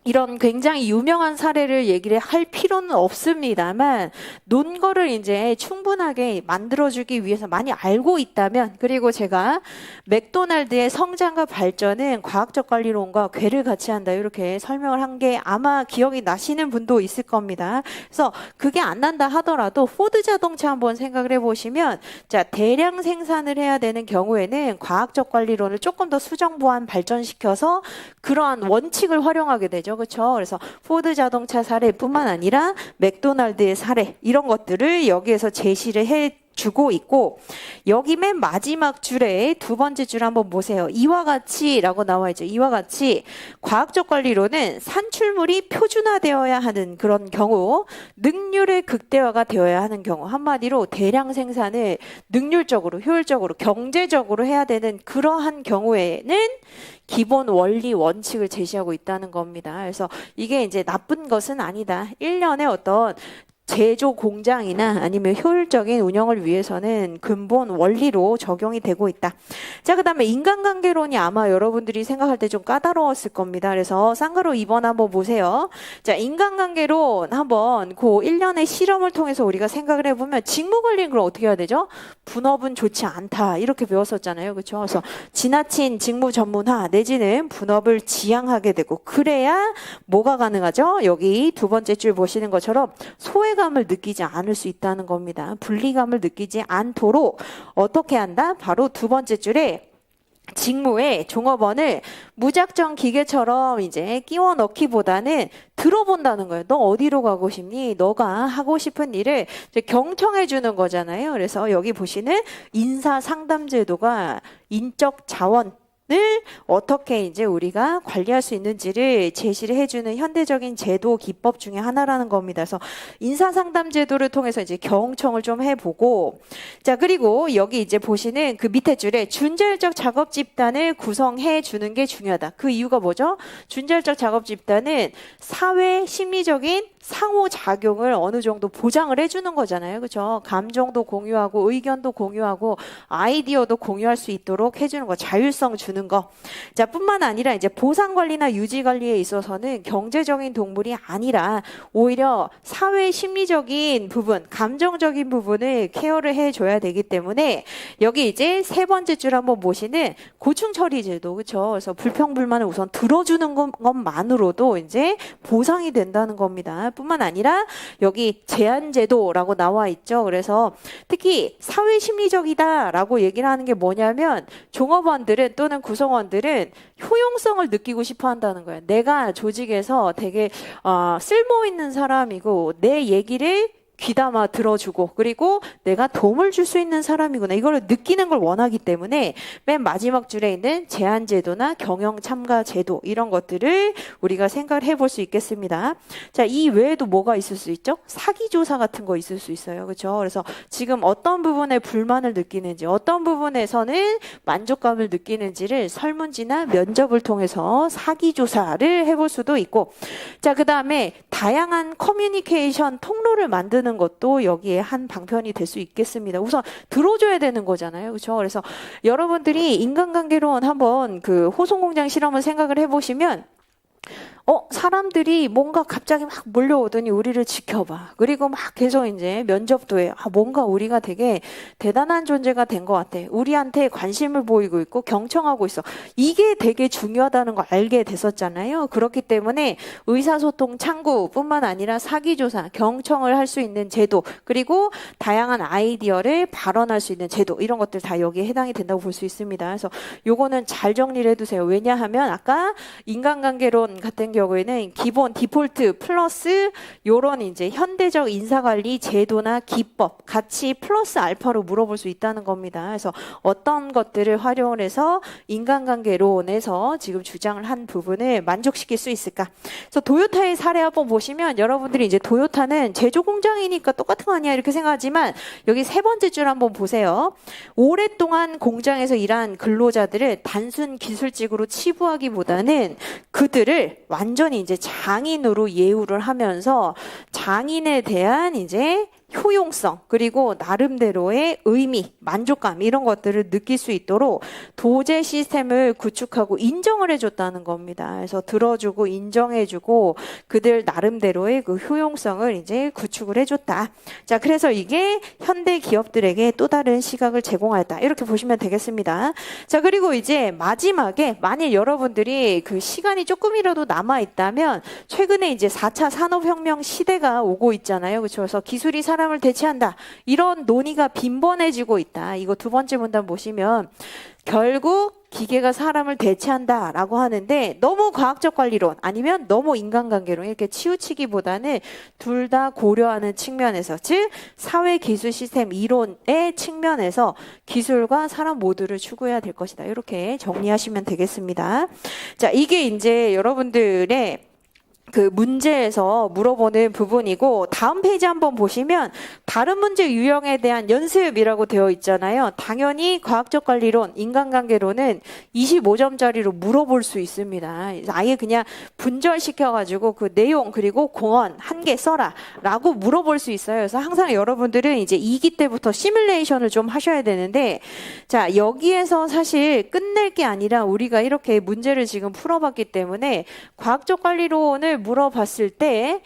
이런 굉장히 유명한 사례를 얘기를 할 필요는 없습니다만 논거를 이제 충분하게 만들어주기 위해서 많이 알고 있다면, 그리고 제가 맥도날드의 성장과 발전은 과학적 관리론과 궤를 같이 한다 이렇게 설명을 한 게 아마 기억이 나시는 분도 있을 겁니다. 그래서 그게 안 난다 하더라도 포드 자동차 한번 생각을 해보시면, 자, 대량 생산을 해야 되는 경우에는 과학적 관리론을 조금 더 수정 보완 발전시켜서 그러한 원칙을 활용하게 되죠. 그렇죠? 그래서 포드 자동차 사례뿐만 아니라 맥도날드의 사례, 이런 것들을 여기에서 제시를 해주고 있고, 여기 맨 마지막 줄에 두 번째 줄 한번 보세요. 이와 같이라고 나와 있죠. 이와 같이 과학적 관리로는 산출물이 표준화되어야 하는 그런 경우, 능률의 극대화가 되어야 하는 경우, 한마디로 대량 생산을 능률적으로, 효율적으로, 경제적으로 해야 되는 그러한 경우에는 기본 원리 원칙을 제시하고 있다는 겁니다. 그래서 이게 이제 나쁜 것은 아니다. 1년에 어떤 제조 공장이나 아니면 효율적인 운영을 위해서는 근본 원리로 적용이 되고 있다. 자, 그 다음에 인간관계론이 아마 여러분들이 생각할 때 좀 까다로웠을 겁니다. 그래서 쌍가로 2번 한번 보세요. 자, 인간관계론 한번 그 1년의 실험을 통해서 우리가 생각을 해보면 직무관리는 그럼 어떻게 해야 되죠? 분업은 좋지 않다 이렇게 배웠었잖아요. 그렇죠? 그래서 지나친 직무 전문화 내지는 분업을 지향하게 되고, 그래야 뭐가 가능하죠? 여기 두 번째 줄 보시는 것처럼 소외감을 느끼지 않을 수 있다는 겁니다. 분리감을 느끼지 않도록 어떻게 한다? 바로 두 번째 줄에 직무에 종업원을 무작정 기계처럼 이제 끼워 넣기보다는 들어본다는 거예요. 너 어디로 가고 싶니? 너가 하고 싶은 일을 이제 경청해 주는 거잖아요. 그래서 여기 보시는 인사 상담 제도가 인적 자원 을 어떻게 이제 우리가 관리할 수 있는지를 제시를 해주는 현대적인 제도 기법 중에 하나라는 겁니다. 그래서 인사상담 제도를 통해서 이제 경청을 좀 해보고, 자, 그리고 여기 이제 보시는 그 밑에 줄에 준자율적 작업 집단을 구성해 주는 게 중요하다. 그 이유가 뭐죠? 준자율적 작업 집단은 사회 심리적인 상호작용을 어느 정도 보장을 해주는 거잖아요. 그렇죠? 감정도 공유하고 의견도 공유하고 아이디어도 공유할 수 있도록 해주는 거, 자율성 주는 거. 자, 뿐만 아니라 이제 보상관리나 유지관리에 있어서는 경제적인 동물이 아니라 오히려 사회 심리적인 부분, 감정적인 부분을 케어를 해줘야 되기 때문에 여기 이제 세 번째 줄 한번 보시는 고충 처리 제도. 그렇죠? 그래서 불평불만을 우선 들어주는 것만으로도 이제 보상이 된다는 겁니다. 뿐만 아니라 여기 제한제도라고 나와 있죠. 그래서 특히 사회심리적이다라고 얘기를 하는 게 뭐냐면, 종업원들은 또는 구성원들은 효용성을 느끼고 싶어 한다는 거예요. 내가 조직에서 되게 쓸모 있는 사람이고 내 얘기를 귀담아 들어주고, 그리고 내가 도움을 줄 수 있는 사람이구나, 이걸 느끼는 걸 원하기 때문에 맨 마지막 줄에 있는 제한제도나 경영참가제도, 이런 것들을 우리가 생각을 해볼 수 있겠습니다. 자, 이 외에도 뭐가 있을 수 있죠? 사기조사 같은 거 있을 수 있어요. 그렇죠? 그래서 지금 어떤 부분에 불만을 느끼는지, 어떤 부분에서는 만족감을 느끼는지를 설문지나 면접을 통해서 사기조사를 해볼 수도 있고, 자, 그 다음에 다양한 커뮤니케이션 통로를 만드는 것도 여기에 한 방편이 될 수 있겠습니다. 우선 들어줘야 되는 거잖아요. 그렇죠? 그래서 여러분들이 인간관계론 한번 그 호송공장 실험을 생각을 해보시면, 사람들이 뭔가 갑자기 막 몰려오더니 우리를 지켜봐. 그리고 막 계속 이제 면접도 해. 뭔가 우리가 되게 대단한 존재가 된 것 같아. 우리한테 관심을 보이고 있고 경청하고 있어. 이게 되게 중요하다는 걸 알게 됐었잖아요. 그렇기 때문에 의사소통 창구뿐만 아니라 사기조사, 경청을 할 수 있는 제도, 그리고 다양한 아이디어를 발언할 수 있는 제도, 이런 것들 다 여기에 해당이 된다고 볼 수 있습니다. 그래서 요거는 잘 정리를 해두세요. 왜냐하면 아까 인간관계론 같은 같은 경우에는 기본 디폴트 플러스 요런 이제 현대적 인사관리 제도나 기법 같이 플러스 알파로 물어볼 수 있다는 겁니다. 그래서 어떤 것들을 활용을 해서 인간관계론에서 지금 주장을 한 부분을 만족시킬 수 있을까? 그래서 도요타의 사례 한번 보시면 여러분들이 이제 도요타는 제조 공장이니까 똑같은 거 아니야 이렇게 생각하지만 여기 세 번째 줄 한번 보세요. 오랫동안 공장에서 일한 근로자들을 단순 기술직으로 치부하기보다는 그들을 완전히 이제 장인으로 예우를 하면서 장인에 대한 이제 효용성 그리고 나름대로의 의미, 만족감 이런 것들을 느낄 수 있도록 도제 시스템을 구축하고 인정을 해줬다는 겁니다. 그래서 들어주고 인정해주고 그들 나름대로의 그 효용성을 이제 구축을 해줬다. 자, 그래서 이게 현대 기업들에게 또 다른 시각을 제공하였다. 이렇게 보시면 되겠습니다. 자, 그리고 이제 마지막에 만일 여러분들이 그 시간이 조금이라도 남아있다면 최근에 이제 4차 산업혁명 시대가 오고 있잖아요. 그렇죠? 그래서 기술이 사람을 대체한다. 이런 논의가 빈번해지고 있다. 이거 두 번째 문단 보시면 결국 기계가 사람을 대체한다라고 하는데 너무 과학적 관리론 아니면 너무 인간관계론 이렇게 치우치기보다는 둘 다 고려하는 측면에서 즉 사회 기술 시스템 이론의 측면에서 기술과 사람 모두를 추구해야 될 것이다. 이렇게 정리하시면 되겠습니다. 자, 이게 이제 여러분들의 그 문제에서 물어보는 부분이고 다음 페이지 한번 보시면 다른 문제 유형에 대한 연습이라고 되어 있잖아요. 당연히 과학적 관리론, 인간관계론은 25점짜리로 물어볼 수 있습니다. 아예 그냥 분절시켜가지고 그 내용 그리고 공원 한 개 써라 라고 물어볼 수 있어요. 그래서 항상 여러분들은 이제 2기 때부터 시뮬레이션을 좀 하셔야 되는데 자, 여기에서 사실 끝낼 게 아니라 우리가 이렇게 문제를 지금 풀어봤기 때문에 과학적 관리론을 물어봤을 때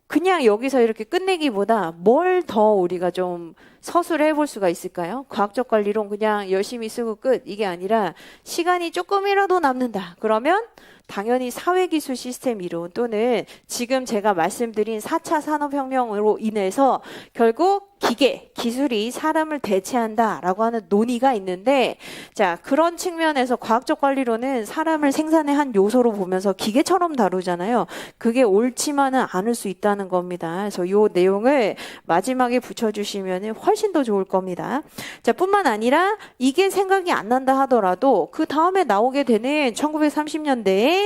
그냥 여기서 이렇게 끝내기보다 뭘 더 우리가 좀 서술해 볼 수가 있을까요? 과학적 관리론 그냥 열심히 쓰고 끝 이게 아니라 시간이 조금이라도 남는다. 그러면 당연히 사회기술 시스템 이론 또는 지금 제가 말씀드린 4차 산업혁명으로 인해서 결국 기계, 기술이 사람을 대체한다라고 하는 논의가 있는데 자, 그런 측면에서 과학적 관리론은 사람을 생산의 한 요소로 보면서 기계처럼 다루잖아요. 그게 옳지만은 않을 수 있다는 겁니다. 그래서 이 내용을 마지막에 붙여주시면 훨씬 더 좋을 겁니다. 자, 뿐만 아니라 이게 생각이 안 난다 하더라도 그 다음에 나오게 되는 1930년대에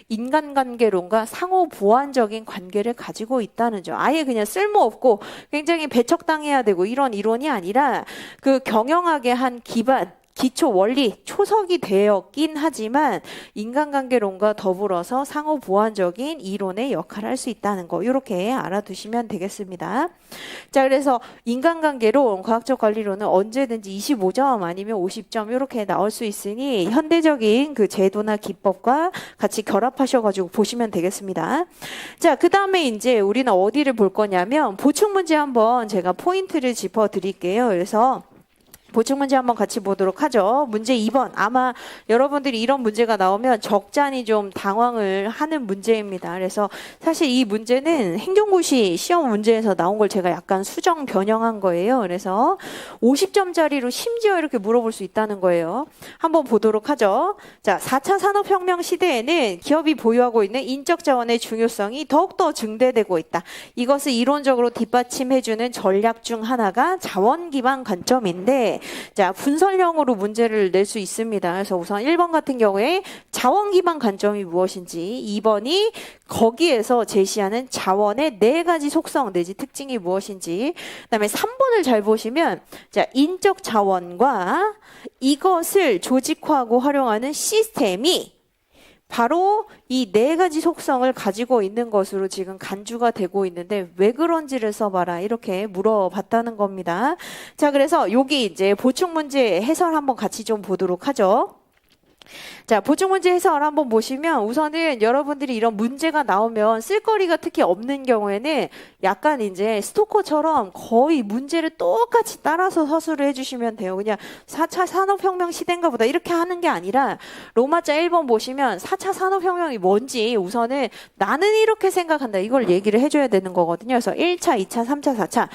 인간관계론과 상호 보완적인 관계를 가지고 있다는 점. 아예 그냥 쓸모없고 굉장히 배척당해야 되고 이런 이론이 아니라 그 경영학의 한 기반 기초 원리 초석이 되었긴 하지만 인간관계론과 더불어서 상호 보완적인 이론의 역할을 할 수 있다는 거 이렇게 알아두시면 되겠습니다. 자, 그래서 인간관계론, 과학적 관리론은 언제든지 25점 아니면 50점 이렇게 나올 수 있으니 현대적인 그 제도나 기법과 같이 결합하셔가지고 보시면 되겠습니다. 자, 그 다음에 이제 우리는 어디를 볼 거냐면 보충 문제 한번 제가 포인트를 짚어 드릴게요. 그래서 보충 문제 한번 같이 보도록 하죠. 문제 2번. 아마 여러분들이 이런 문제가 나오면 적잖이 좀 당황을 하는 문제입니다. 그래서 사실 이 문제는 행정고시 시험 문제에서 나온 걸 제가 약간 수정 변형한 거예요. 그래서 50점짜리로 심지어 이렇게 물어볼 수 있다는 거예요. 한번 보도록 하죠. 자, 4차 산업혁명 시대에는 기업이 보유하고 있는 인적 자원의 중요성이 더욱더 증대되고 있다. 이것을 이론적으로 뒷받침해주는 전략 중 하나가 자원 기반 관점인데 자, 분설형으로 문제를 낼 수 있습니다. 그래서 우선 1번 같은 경우에 자원 기반 관점이 무엇인지, 2번이 거기에서 제시하는 자원의 4가지 속성 내지 특징이 무엇인지, 그다음에 3번을 잘 보시면 자, 인적 자원과 이것을 조직화하고 활용하는 시스템이 바로 이 4가지 속성을 가지고 있는 것으로 지금 간주가 되고 있는데 왜 그런지를 써봐라 이렇게 물어봤다는 겁니다. 자, 그래서 여기 이제 보충 문제 해설 한번 같이 좀 보도록 하죠. 자, 보충 문제 해설 한번 보시면 우선은 여러분들이 이런 문제가 나오면 쓸거리가 특히 없는 경우에는 약간 이제 스토커처럼 거의 문제를 똑같이 따라서 서술을 해주시면 돼요. 그냥 4차 산업혁명 시대인가 보다 이렇게 하는 게 아니라 로마자 1번 보시면 4차 산업혁명이 뭔지 우선은 나는 이렇게 생각한다 이걸 얘기를 해줘야 되는 거거든요. 그래서 1차, 2차, 3차, 4차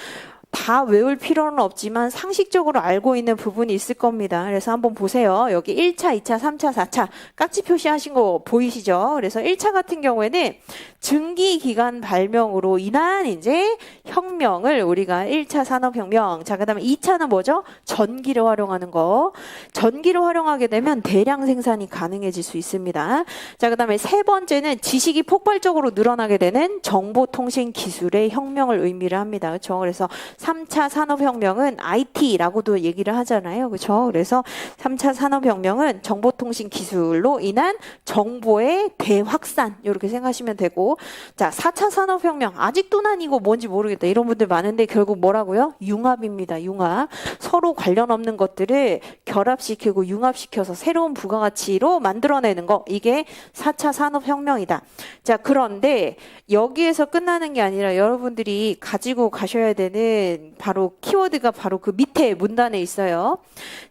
다 외울 필요는 없지만 상식적으로 알고 있는 부분이 있을 겁니다. 그래서 한번 보세요. 여기 1차, 2차, 3차, 4차 깍지 표시하신 거 보이시죠? 그래서 1차 같은 경우에는 증기기관 발명으로 인한 이제 혁명을 우리가 1차 산업혁명. 자, 그다음에 2차는 뭐죠? 전기를 활용하는 거. 전기를 활용하게 되면 대량 생산이 가능해질 수 있습니다. 자, 그다음에 세 번째는 지식이 폭발적으로 늘어나게 되는 정보통신 기술의 혁명을 의미를 합니다. 그렇죠? 그래서 3차 산업혁명은 IT라고도 얘기를 하잖아요. 그렇죠? 그래서 3차 산업혁명은 정보통신 기술로 인한 정보의 대확산 이렇게 생각하시면 되고, 자, 4차 산업혁명 아직도 난 이거 뭔지 모르겠다 이런 분들 많은데 결국 뭐라고요? 융합입니다. 융합. 서로 관련 없는 것들을 결합시키고 융합시켜서 새로운 부가가치로 만들어내는 거, 이게 4차 산업혁명이다. 자, 그런데 여기에서 끝나는 게 아니라 여러분들이 가지고 가셔야 되는 바로 키워드가 바로 그 밑에 문단에 있어요.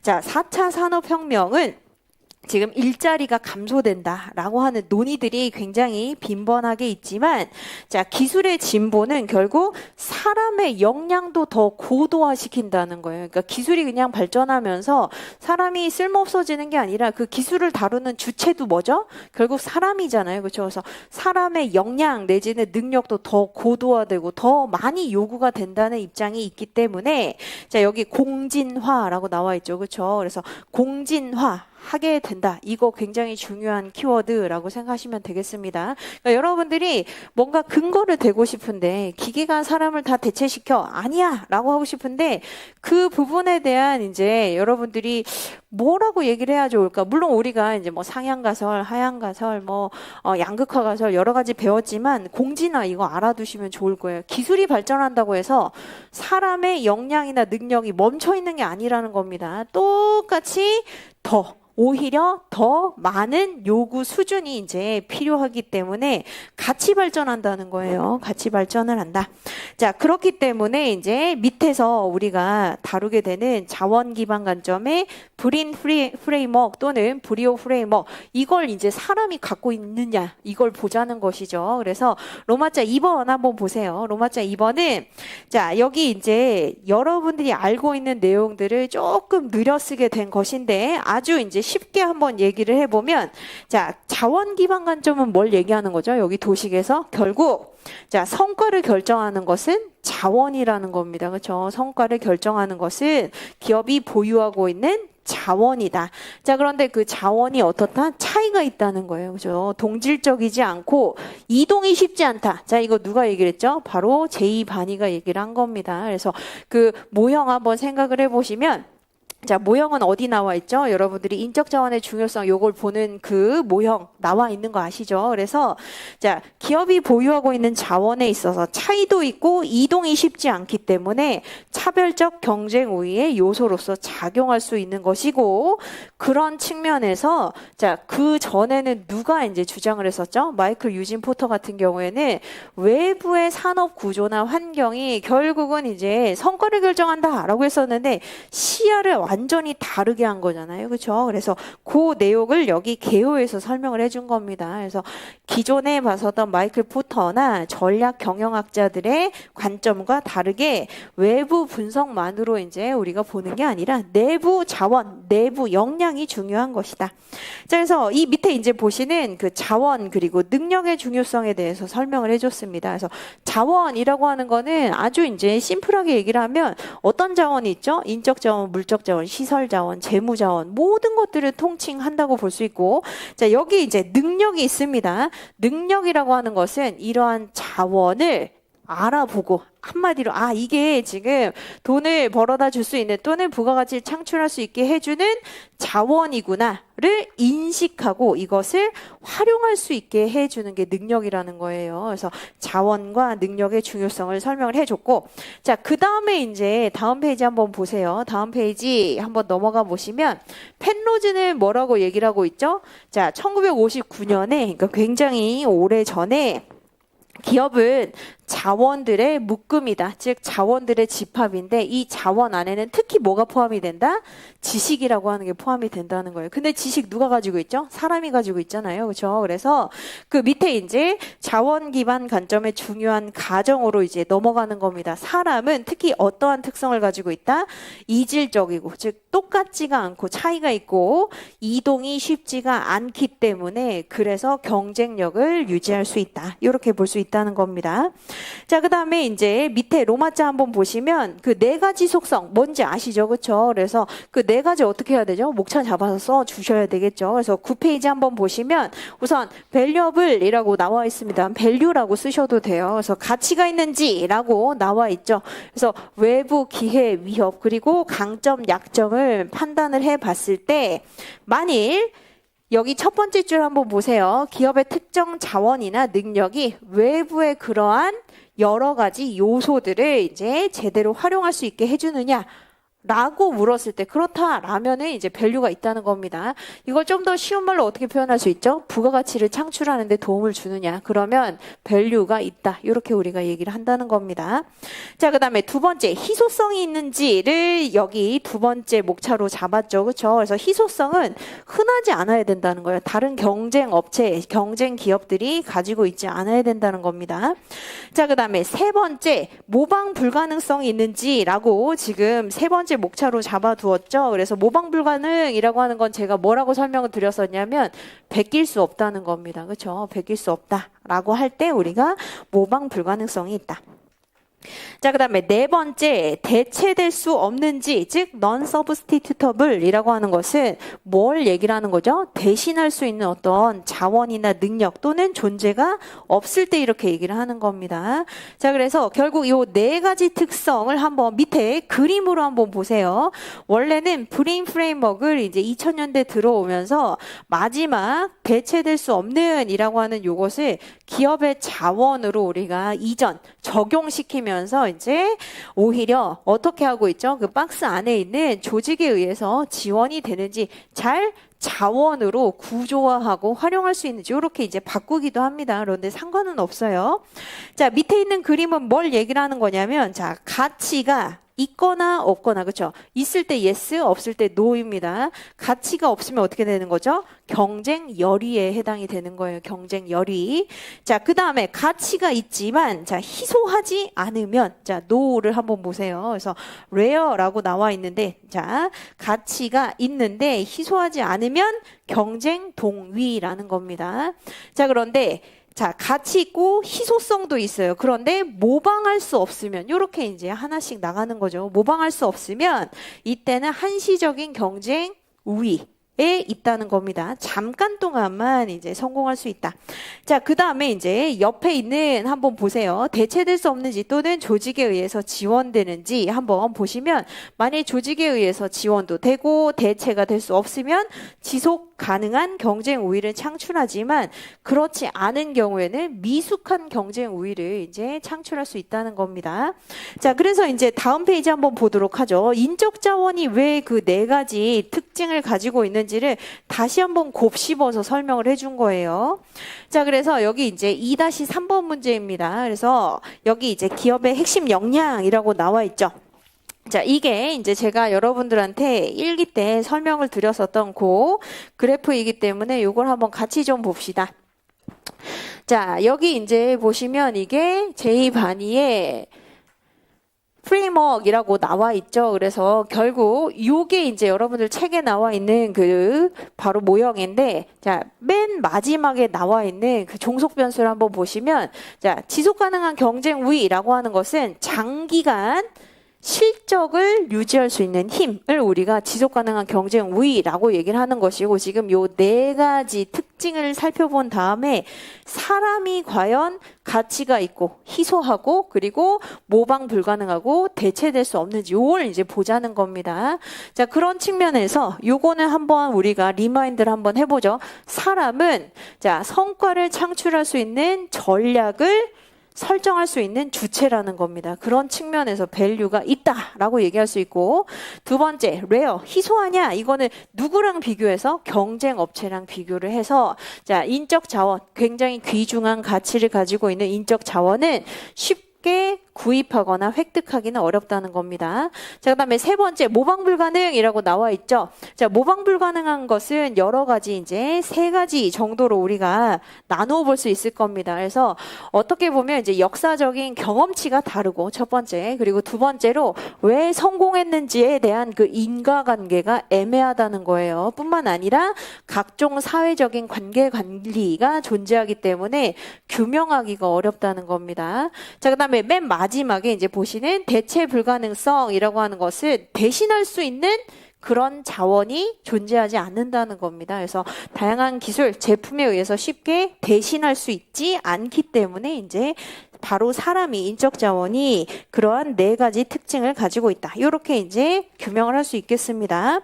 자, 4차 산업혁명은 지금 일자리가 감소된다라고 하는 논의들이 굉장히 빈번하게 있지만, 자, 기술의 진보는 결국 사람의 역량도 더 고도화시킨다는 거예요. 그러니까 기술이 그냥 발전하면서 사람이 쓸모없어지는 게 아니라 그 기술을 다루는 주체도 뭐죠? 결국 사람이잖아요. 그렇죠? 그래서 사람의 역량 내지는 능력도 더 고도화되고 더 많이 요구가 된다는 입장이 있기 때문에, 자, 여기 공진화라고 나와 있죠. 그렇죠? 그래서 공진화 하게 된다. 이거 굉장히 중요한 키워드라고 생각하시면 되겠습니다. 그러니까 여러분들이 뭔가 근거를 대고 싶은데 기계가 사람을 다 대체시켜 아니야 라고 하고 싶은데 그 부분에 대한 이제 여러분들이 뭐라고 얘기를 해야 좋을까? 물론 우리가 이제 뭐 상향가설, 하향가설, 양극화가설 여러 가지 배웠지만 공진화 이거 알아두시면 좋을 거예요. 기술이 발전한다고 해서 사람의 역량이나 능력이 멈춰 있는 게 아니라는 겁니다. 똑같이 오히려 더 많은 요구 수준이 이제 필요하기 때문에 같이 발전한다는 거예요. 같이 발전을 한다. 자, 그렇기 때문에 이제 밑에서 우리가 다루게 되는 자원 기반 관점의 브린 프레임워크 또는 브리오 프레임워크, 이걸 이제 사람이 갖고 있느냐 이걸 보자는 것이죠. 그래서 로마자 2번 한번 보세요. 로마자 2번은 자, 여기 이제 여러분들이 알고 있는 내용들을 조금 늘려쓰게 된 것인데 아주 이제 쉽게 한번 얘기를 해보면, 자, 자원 기반 관점은 뭘 얘기하는 거죠? 여기 도식에서 결국 자, 성과를 결정하는 것은 자원이라는 겁니다. 그렇죠? 성과를 결정하는 것은 기업이 보유하고 있는 자원이다. 자, 그런데 그 자원이 어떻다? 차이가 있다는 거예요. 그죠? 동질적이지 않고 이동이 쉽지 않다. 자, 이거 누가 얘기를 했죠? 바로 제이바니가 얘기를 한 겁니다. 그래서 그 모형 한번 생각을 해보시면, 자, 모형은 어디 나와 있죠? 여러분들이 인적 자원의 중요성 요걸 보는 그 모형 나와 있는 거 아시죠? 그래서 자, 기업이 보유하고 있는 자원에 있어서 차이도 있고 이동이 쉽지 않기 때문에 차별적 경쟁 우위의 요소로서 작용할 수 있는 것이고, 그런 측면에서 자, 그 전에는 누가 이제 주장을 했었죠? 마이클 유진 포터 같은 경우에는 외부의 산업 구조나 환경이 결국은 이제 성과를 결정한다라고 했었는데 시야를 완전히 다르게 한 거잖아요. 그렇죠? 그래서 그 내용을 여기 개요에서 설명을 해준 겁니다. 그래서 기존에 봐서던 마이클 포터나 전략 경영학자들의 관점과 다르게 외부 분석만으로 이제 우리가 보는 게 아니라 내부 자원, 내부 역량이 중요한 것이다. 자, 그래서 이 밑에 이제 보시는 그 자원 그리고 능력의 중요성에 대해서 설명을 해줬습니다. 그래서 자원이라고 하는 거는 아주 이제 심플하게 얘기를 하면 어떤 자원이 있죠? 인적 자원, 물적 자원, 시설 자원, 재무 자원 모든 것들을 통칭한다고 볼 수 있고, 자, 여기 이제 능력이 있습니다. 능력이라고 하는 것은 이러한 자원을 알아보고 한마디로 이게 지금 돈을 벌어다 줄 수 있는 또는 부가가치를 창출할 수 있게 해주는 자원이구나를 인식하고 이것을 활용할 수 있게 해주는 게 능력이라는 거예요. 그래서 자원과 능력의 중요성을 설명을 해줬고, 자, 그 다음에 이제 다음 페이지 한번 보세요. 다음 페이지 한번 넘어가 보시면 펜로즈는 뭐라고 얘기를 하고 있죠? 자, 1959년에 그러니까 굉장히 오래 전에 기업은 자원들의 묶음이다. 즉 자원들의 집합인데 이 자원 안에는 특히 뭐가 포함이 된다? 지식이라고 하는 게 포함이 된다는 거예요. 근데 지식 누가 가지고 있죠? 사람이 가지고 있잖아요. 그렇죠? 그래서 그 밑에 이제 자원 기반 관점의 중요한 가정으로 이제 넘어가는 겁니다. 사람은 특히 어떠한 특성을 가지고 있다? 이질적이고 즉 똑같지가 않고 차이가 있고 이동이 쉽지가 않기 때문에 그래서 경쟁력을 유지할 수 있다. 이렇게 볼 수 있다는 겁니다. 자, 그 다음에 이제 밑에 로마자 한번 보시면 그 네 가지 속성 뭔지 아시죠? 그렇죠? 그래서 그 네 가지 어떻게 해야 되죠? 목차 잡아서 써 주셔야 되겠죠. 그래서 9페이지 한번 보시면 우선 valuable이라고 나와 있습니다. value라고 쓰셔도 돼요. 그래서 가치가 있는지라고 나와 있죠. 그래서 외부 기회, 위협 그리고 강점, 약점을 판단을 해 봤을 때 만일 여기 첫 번째 줄 한번 보세요. 기업의 특정 자원이나 능력이 외부의 그러한 여러 가지 요소들을 이제 제대로 활용할 수 있게 해주느냐? 라고 물었을 때 그렇다라면은 이제 밸류가 있다는 겁니다. 이걸 좀 더 쉬운 말로 어떻게 표현할 수 있죠? 부가가치를 창출하는 데 도움을 주느냐? 그러면 밸류가 있다. 이렇게 우리가 얘기를 한다는 겁니다. 자, 그다음에 두 번째 희소성이 있는지를 여기 두 번째 목차로 잡았죠. 그렇죠? 그래서 희소성은 흔하지 않아야 된다는 거예요. 다른 경쟁 업체, 경쟁 기업들이 가지고 있지 않아야 된다는 겁니다. 자, 그다음에 세 번째 모방 불가능성이 있는지라고 지금 세 번째 목차로 잡아두었죠. 그래서 모방 불가능이라고 하는 건 제가 뭐라고 설명을 드렸었냐면 베낄 수 없다는 겁니다. 그렇죠? 베낄 수 없다라고 할 때 우리가 모방 불가능성이 있다. 자, 그 다음에 네 번째 대체될 수 없는지 즉 non-substitutable이라고 하는 것은 뭘 얘기를 하는 거죠? 대신할 수 있는 어떤 자원이나 능력 또는 존재가 없을 때 이렇게 얘기를 하는 겁니다. 자, 그래서 결국 이 네 가지 특성을 한번 밑에 그림으로 한번 보세요. 원래는 브레인 프레임워크를 이제 2000년대 들어오면서 마지막 대체될 수 없는 이라고 하는 요것을 기업의 자원으로 우리가 이전 적용시키면서 이제 오히려 어떻게 하고 있죠? 그 박스 안에 있는 조직에 의해서 지원이 되는지 잘 자원으로 구조화하고 활용할 수 있는지 이렇게 이제 바꾸기도 합니다. 그런데 상관은 없어요. 자, 밑에 있는 그림은 뭘 얘기를 하는 거냐면 자, 가치가 있거나 없거나 그렇죠? 있을 때 yes, 없을 때 no입니다. 가치가 없으면 어떻게 되는 거죠? 경쟁 열의에 해당이 되는 거예요. 경쟁 열의. 자, 그 다음에 가치가 있지만 자 희소하지 않으면 자 no를 한번 보세요. 그래서 rare라고 나와 있는데 자 가치가 있는데 희소하지 않으면 경쟁 동위라는 겁니다. 자, 그런데 자, 가치 있고 희소성도 있어요. 그런데 모방할 수 없으면 이렇게 이제 하나씩 나가는 거죠. 모방할 수 없으면 이때는 한시적인 경쟁 우위에 있다는 겁니다. 잠깐 동안만 이제 성공할 수 있다. 자, 그 다음에 이제 옆에 있는 한번 보세요. 대체될 수 없는지 또는 조직에 의해서 지원되는지 한번 보시면 만일 조직에 의해서 지원도 되고 대체가 될 수 없으면 지속 가능한 경쟁 우위를 창출하지만 그렇지 않은 경우에는 미숙한 경쟁 우위를 이제 창출할 수 있다는 겁니다. 자, 그래서 이제 다음 페이지 한번 보도록 하죠. 인적 자원이 왜 그 네 가지 특징을 가지고 있는지를 다시 한번 곱씹어서 설명을 해준 거예요. 자, 그래서 여기 이제 2-3번 문제입니다. 그래서 여기 이제 기업의 핵심 역량이라고 나와 있죠. 자, 이게 이제 제가 여러분들한테 1기 때 설명을 드렸었던 그 그래프이기 때문에 이걸 한번 같이 좀 봅시다. 자, 여기 이제 보시면 이게 제2반위의 프레임워크이라고 나와 있죠. 그래서 결국 요게 이제 여러분들 책에 나와 있는 그 바로 모형인데 자, 맨 마지막에 나와 있는 그 종속 변수를 한번 보시면 자, 지속 가능한 경쟁 우위라고 하는 것은 장기간 실적을 유지할 수 있는 힘을 우리가 지속 가능한 경쟁 우위라고 얘기를 하는 것이고 지금 요 네 가지 특징을 살펴본 다음에 사람이 과연 가치가 있고 희소하고 그리고 모방 불가능하고 대체될 수 없는지 요걸 이제 보자는 겁니다. 자, 그런 측면에서 요거는 한번 우리가 리마인드를 한번 해보죠. 사람은 자, 성과를 창출할 수 있는 전략을 설정할 수 있는 주체라는 겁니다. 그런 측면에서 value가 있다라고 얘기할 수 있고, 두 번째, rare, 희소하냐? 이거는 누구랑 비교해서? 경쟁 업체랑 비교를 해서, 자, 인적 자원, 굉장히 귀중한 가치를 가지고 있는 인적 자원은 쉽게 구입하거나 획득하기는 어렵다는 겁니다. 자, 그다음에 세 번째, 모방 불가능이라고 나와 있죠. 자, 모방 불가능한 것은 여러 가지 이제 세 가지 정도로 우리가 나누어 볼 수 있을 겁니다. 그래서 어떻게 보면 이제 역사적인 경험치가 다르고 첫 번째, 그리고 두 번째로 왜 성공했는지에 대한 그 인과관계가 애매하다는 거예요. 뿐만 아니라 각종 사회적인 관계 관리가 존재하기 때문에 규명하기가 어렵다는 겁니다. 자, 그다음에 맨 마지막에 이제 보시는 대체 불가능성이라고 하는 것은 대신할 수 있는 그런 자원이 존재하지 않는다는 겁니다. 그래서 다양한 기술, 제품에 의해서 쉽게 대신할 수 있지 않기 때문에 이제 바로 사람이, 인적 자원이 그러한 네 가지 특징을 가지고 있다. 이렇게 이제 규명을 할 수 있겠습니다.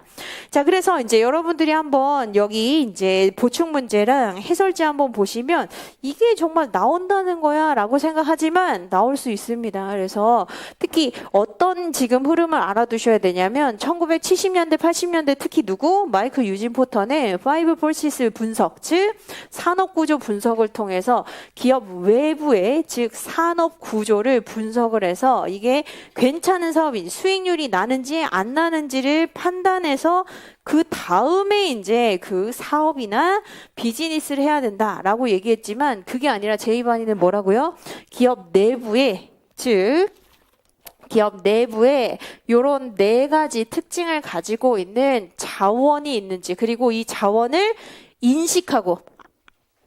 자, 그래서 이제 여러분들이 한번 여기 이제 보충 문제랑 해설지 한번 보시면 이게 정말 나온다는 거야 라고 생각하지만 나올 수 있습니다. 그래서 특히 어떤 지금 흐름을 알아두셔야 되냐면 1970년대, 80년대 특히 누구? 마이클 유진 포턴의 Five Forces 분석, 즉 산업구조 분석을 통해서 기업 외부의 즉 산업 구조를 분석을 해서 이게 괜찮은 사업인지 수익률이 나는지 안 나는지를 판단해서 그 다음에 이제 그 사업이나 비즈니스를 해야 된다라고 얘기했지만 그게 아니라 제이바니는 뭐라고요? 기업 내부에 요런 네 가지 특징을 가지고 있는 자원이 있는지, 그리고 이 자원을 인식하고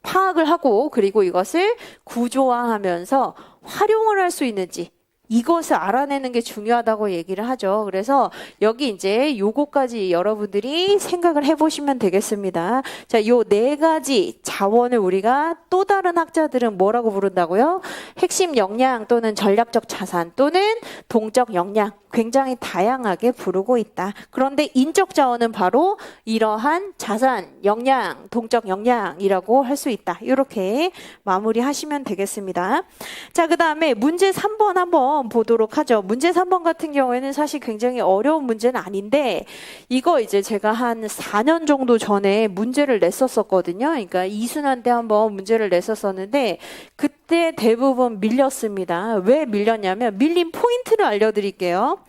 파악을 하고 그리고 이것을 구조화하면서 활용을 할 수 있는지 이것을 알아내는 게 중요하다고 얘기를 하죠. 그래서 여기 이제 요거까지 여러분들이 생각을 해보시면 되겠습니다. 자, 요 네 가지 자원을 우리가 또 다른 학자들은 뭐라고 부른다고요? 핵심 역량 또는 전략적 자산 또는 동적 역량, 굉장히 다양하게 부르고 있다. 그런데 인적 자원은 바로 이러한 자산, 역량, 동적 역량이라고 할 수 있다. 이렇게 마무리하시면 되겠습니다. 자, 그 다음에 문제 3번 한번 보도록 하죠. 문제 3번 같은 경우에는 사실 굉장히 어려운 문제는 아닌데 이거 이제 제가 한 4년 정도 전에 문제를 냈었거든요. 그러니까 이순환 때 한번 문제를 냈었는데 그때 대부분 밀렸습니다. 왜 밀렸냐면 밀린 포인트를 알려드릴게요.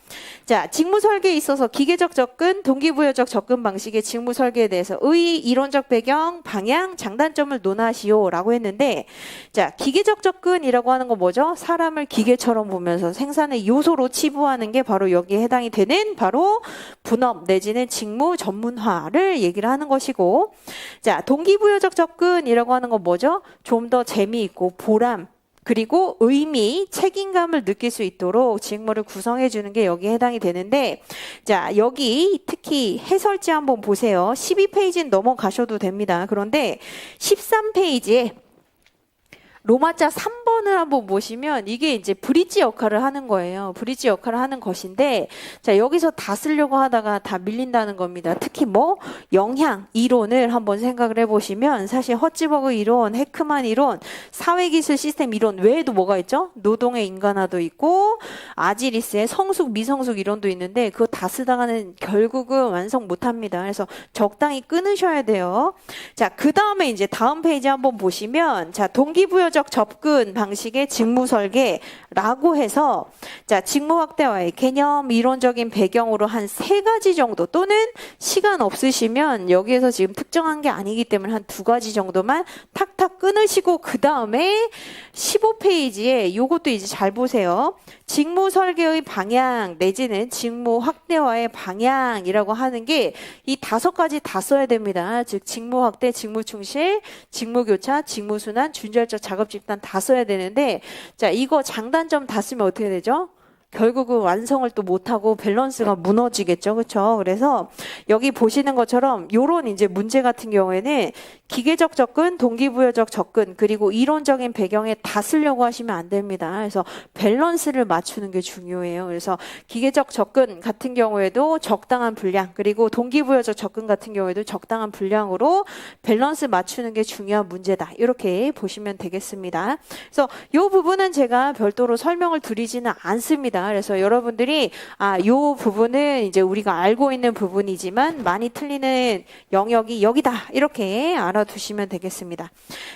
자, 직무 설계에 있어서 기계적 접근, 동기부여적 접근 방식의 직무 설계에 대해서 의, 이론적 배경, 방향, 장단점을 논하시오라고 했는데, 자, 기계적 접근이라고 하는 건 뭐죠? 사람을 기계처럼 보면서 생산의 요소로 치부하는 게 바로 여기에 해당이 되는 바로 분업 내지는 직무 전문화를 얘기를 하는 것이고, 자, 동기부여적 접근이라고 하는 건 뭐죠? 좀 더 재미있고 보람, 그리고 의미, 책임감을 느낄 수 있도록 직무를 구성해 주는 게 여기에 해당이 되는데, 자, 여기 특히 해설지 한번 보세요. 12페이지는 넘어가셔도 됩니다. 그런데 13페이지에 로마자 3번을 한번 보시면 이게 이제 브릿지 역할을 하는 거예요. 브릿지 역할을 하는 것인데, 자, 여기서 다 쓰려고 하다가 다 밀린다는 겁니다. 특히 뭐 영향 이론을 한번 생각을 해보시면 사실 허츠버그 이론, 헤크만 이론, 사회기술 시스템 이론 외에도 뭐가 있죠? 노동의 인간화도 있고 아지리스의 성숙, 미성숙 이론도 있는데 그거 다 쓰다가는 결국은 완성 못합니다. 그래서 적당히 끊으셔야 돼요. 자, 그 다음에 이제 다음 페이지 한번 보시면, 자, 동기부여 적 접근 방식의 직무 설계라고 해서, 자, 직무 확대화의 개념, 이론적인 배경으로 한 3가지 정도, 또는 시간 없으시면 여기에서 지금 특정한 게 아니기 때문에 한 2가지 정도만 탁탁 끊으시고 그 다음에 15페이지에 요것도 이제 잘 보세요. 직무 설계의 방향 내지는 직무 확대화의 방향이라고 하는 게 이 5가지 다 써야 됩니다. 즉 직무 확대, 직무 충실, 직무 교차, 직무 순환, 준절적 작업 집단 다 써야 되는데, 자, 이거 장단점 다 쓰면 어떻게 되죠? 결국은 완성을 또 못하고 밸런스가 무너지겠죠. 그렇죠? 그래서 여기 보시는 것처럼 요런 이제 문제 같은 경우에는 기계적 접근, 동기부여적 접근, 그리고 이론적인 배경에 다 쓰려고 하시면 안 됩니다. 그래서 밸런스를 맞추는 게 중요해요. 그래서 기계적 접근 같은 경우에도 적당한 분량, 그리고 동기부여적 접근 같은 경우에도 적당한 분량으로 밸런스 맞추는 게 중요한 문제다. 이렇게 보시면 되겠습니다. 그래서 이 부분은 제가 별도로 설명을 드리지는 않습니다. 그래서 여러분들이 이 부분은 이제 우리가 알고 있는 부분이지만 많이 틀리는 영역이 여기다. 이렇게 알아두시면 되겠습니다.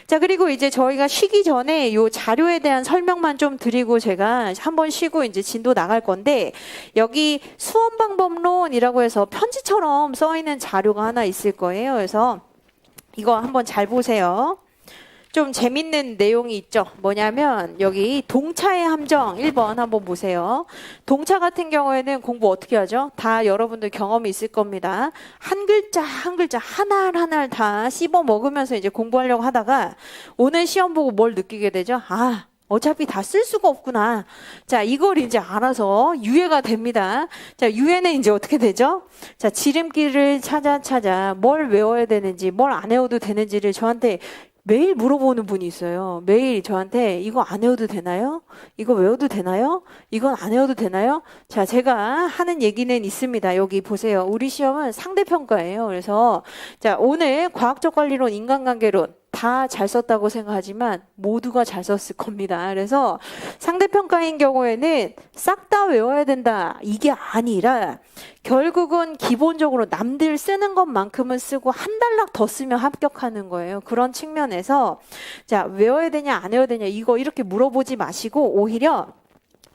자, 그리고 이제 저희가 쉬기 전에 이 자료에 대한 설명만 좀 드리고 제가 한번 쉬고 이제 진도 나갈 건데, 여기 수험 방법론이라고 해서 편지처럼 써 있는 자료가 하나 있을 거예요. 그래서 이거 한번 잘 보세요. 좀 재밌는 내용이 있죠. 뭐냐면 여기 동차의 함정 1번 한번 보세요. 동차 같은 경우에는 공부 어떻게 하죠? 다 여러분들 경험이 있을 겁니다. 한 글자 한 글자 하나하나 다 씹어 먹으면서 이제 공부하려고 하다가 오늘 시험 보고 뭘 느끼게 되죠? 어차피 다 쓸 수가 없구나. 자, 이걸 이제 알아서 유예가 됩니다. 자, 유예는 이제 어떻게 되죠? 자, 지름길을 찾아 뭘 외워야 되는지, 뭘 안 외워도 되는지를 저한테 매일 물어보는 분이 있어요. 매일 저한테 이거 안 외워도 되나요? 이거 외워도 되나요? 이건 안 외워도 되나요? 자, 제가 하는 얘기는 있습니다. 여기 보세요. 우리 시험은 상대평가예요. 그래서 자, 오늘 과학적 관리론, 인간관계론 다 잘 썼다고 생각하지만 모두가 잘 썼을 겁니다. 그래서 상대평가인 경우에는 싹 다 외워야 된다. 이게 아니라 결국은 기본적으로 남들 쓰는 것만큼은 쓰고 한 단락 더 쓰면 합격하는 거예요. 그런 측면에서 자, 외워야 되냐 안 외워야 되냐 이거 이렇게 물어보지 마시고 오히려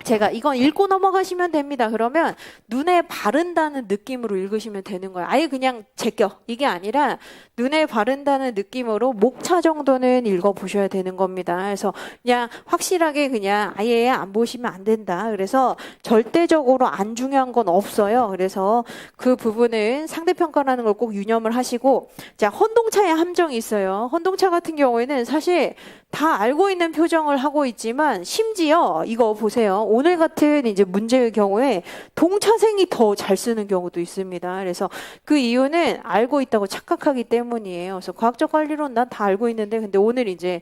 제가 이건 읽고 넘어가시면 됩니다. 그러면 눈에 바른다는 느낌으로 읽으시면 되는 거예요. 아예 그냥 제껴. 이게 아니라 눈에 바른다는 느낌으로 목차 정도는 읽어보셔야 되는 겁니다. 그래서 그냥 확실하게 그냥 아예 안 보시면 안 된다. 그래서 절대적으로 안 중요한 건 없어요. 그래서 그 부분은 상대평가라는 걸 꼭 유념을 하시고, 자, 혼동차의 함정이 있어요. 혼동차 같은 경우에는 사실 다 알고 있는 표정을 하고 있지만 심지어 이거 보세요. 오늘 같은 이제 문제의 경우에 동차생이 더 잘 쓰는 경우도 있습니다. 그래서 그 이유는 알고 있다고 착각하기 때문이에요. 그래서 과학적 관리론 난 다 알고 있는데 근데 오늘 이제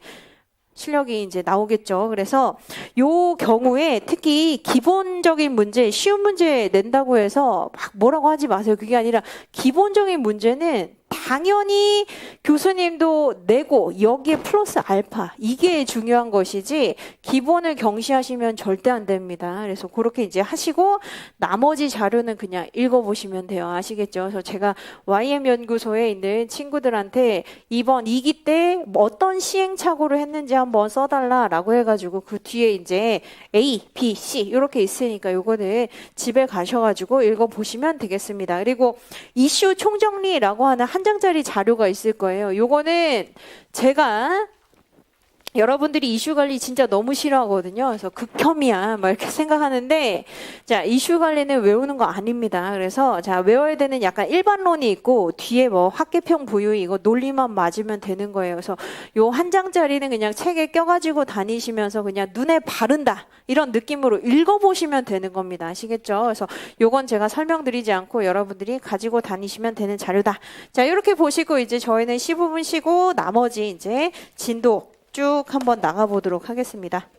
실력이 이제 나오겠죠. 그래서 요 경우에 특히 기본적인 문제, 쉬운 문제 낸다고 해서 막 뭐라고 하지 마세요. 그게 아니라 기본적인 문제는 당연히 교수님도 내고 여기에 플러스 알파 이게 중요한 것이지 기본을 경시하시면 절대 안 됩니다. 그래서 그렇게 이제 하시고 나머지 자료는 그냥 읽어보시면 돼요. 아시겠죠? 그래서 제가 YM연구소에 있는 친구들한테 이번 2기 때 어떤 시행착오를 했는지 한번 써달라라고 해가지고 그 뒤에 이제 A, B, C 이렇게 있으니까 요거는 집에 가셔가지고 읽어보시면 되겠습니다. 그리고 이슈 총정리라고 하는 한 장짜리 자료가 있을 거예요. 요거는 제가 여러분들이 이슈 관리 진짜 너무 싫어하거든요. 그래서 극혐이야 막 이렇게 생각하는데 자, 이슈 관리는 외우는 거 아닙니다. 그래서 자, 외워야 되는 약간 일반론이 있고 뒤에 뭐 학계평 부유의 이거 논리만 맞으면 되는 거예요. 그래서 요 한 장짜리는 그냥 책에 껴가지고 다니시면서 그냥 눈에 바른다 이런 느낌으로 읽어보시면 되는 겁니다. 아시겠죠? 그래서 요건 제가 설명드리지 않고 여러분들이 가지고 다니시면 되는 자료다. 자, 이렇게 보시고 이제 저희는 15분 쉬고 나머지 이제 진도 쭉 한번 나가보도록 하겠습니다.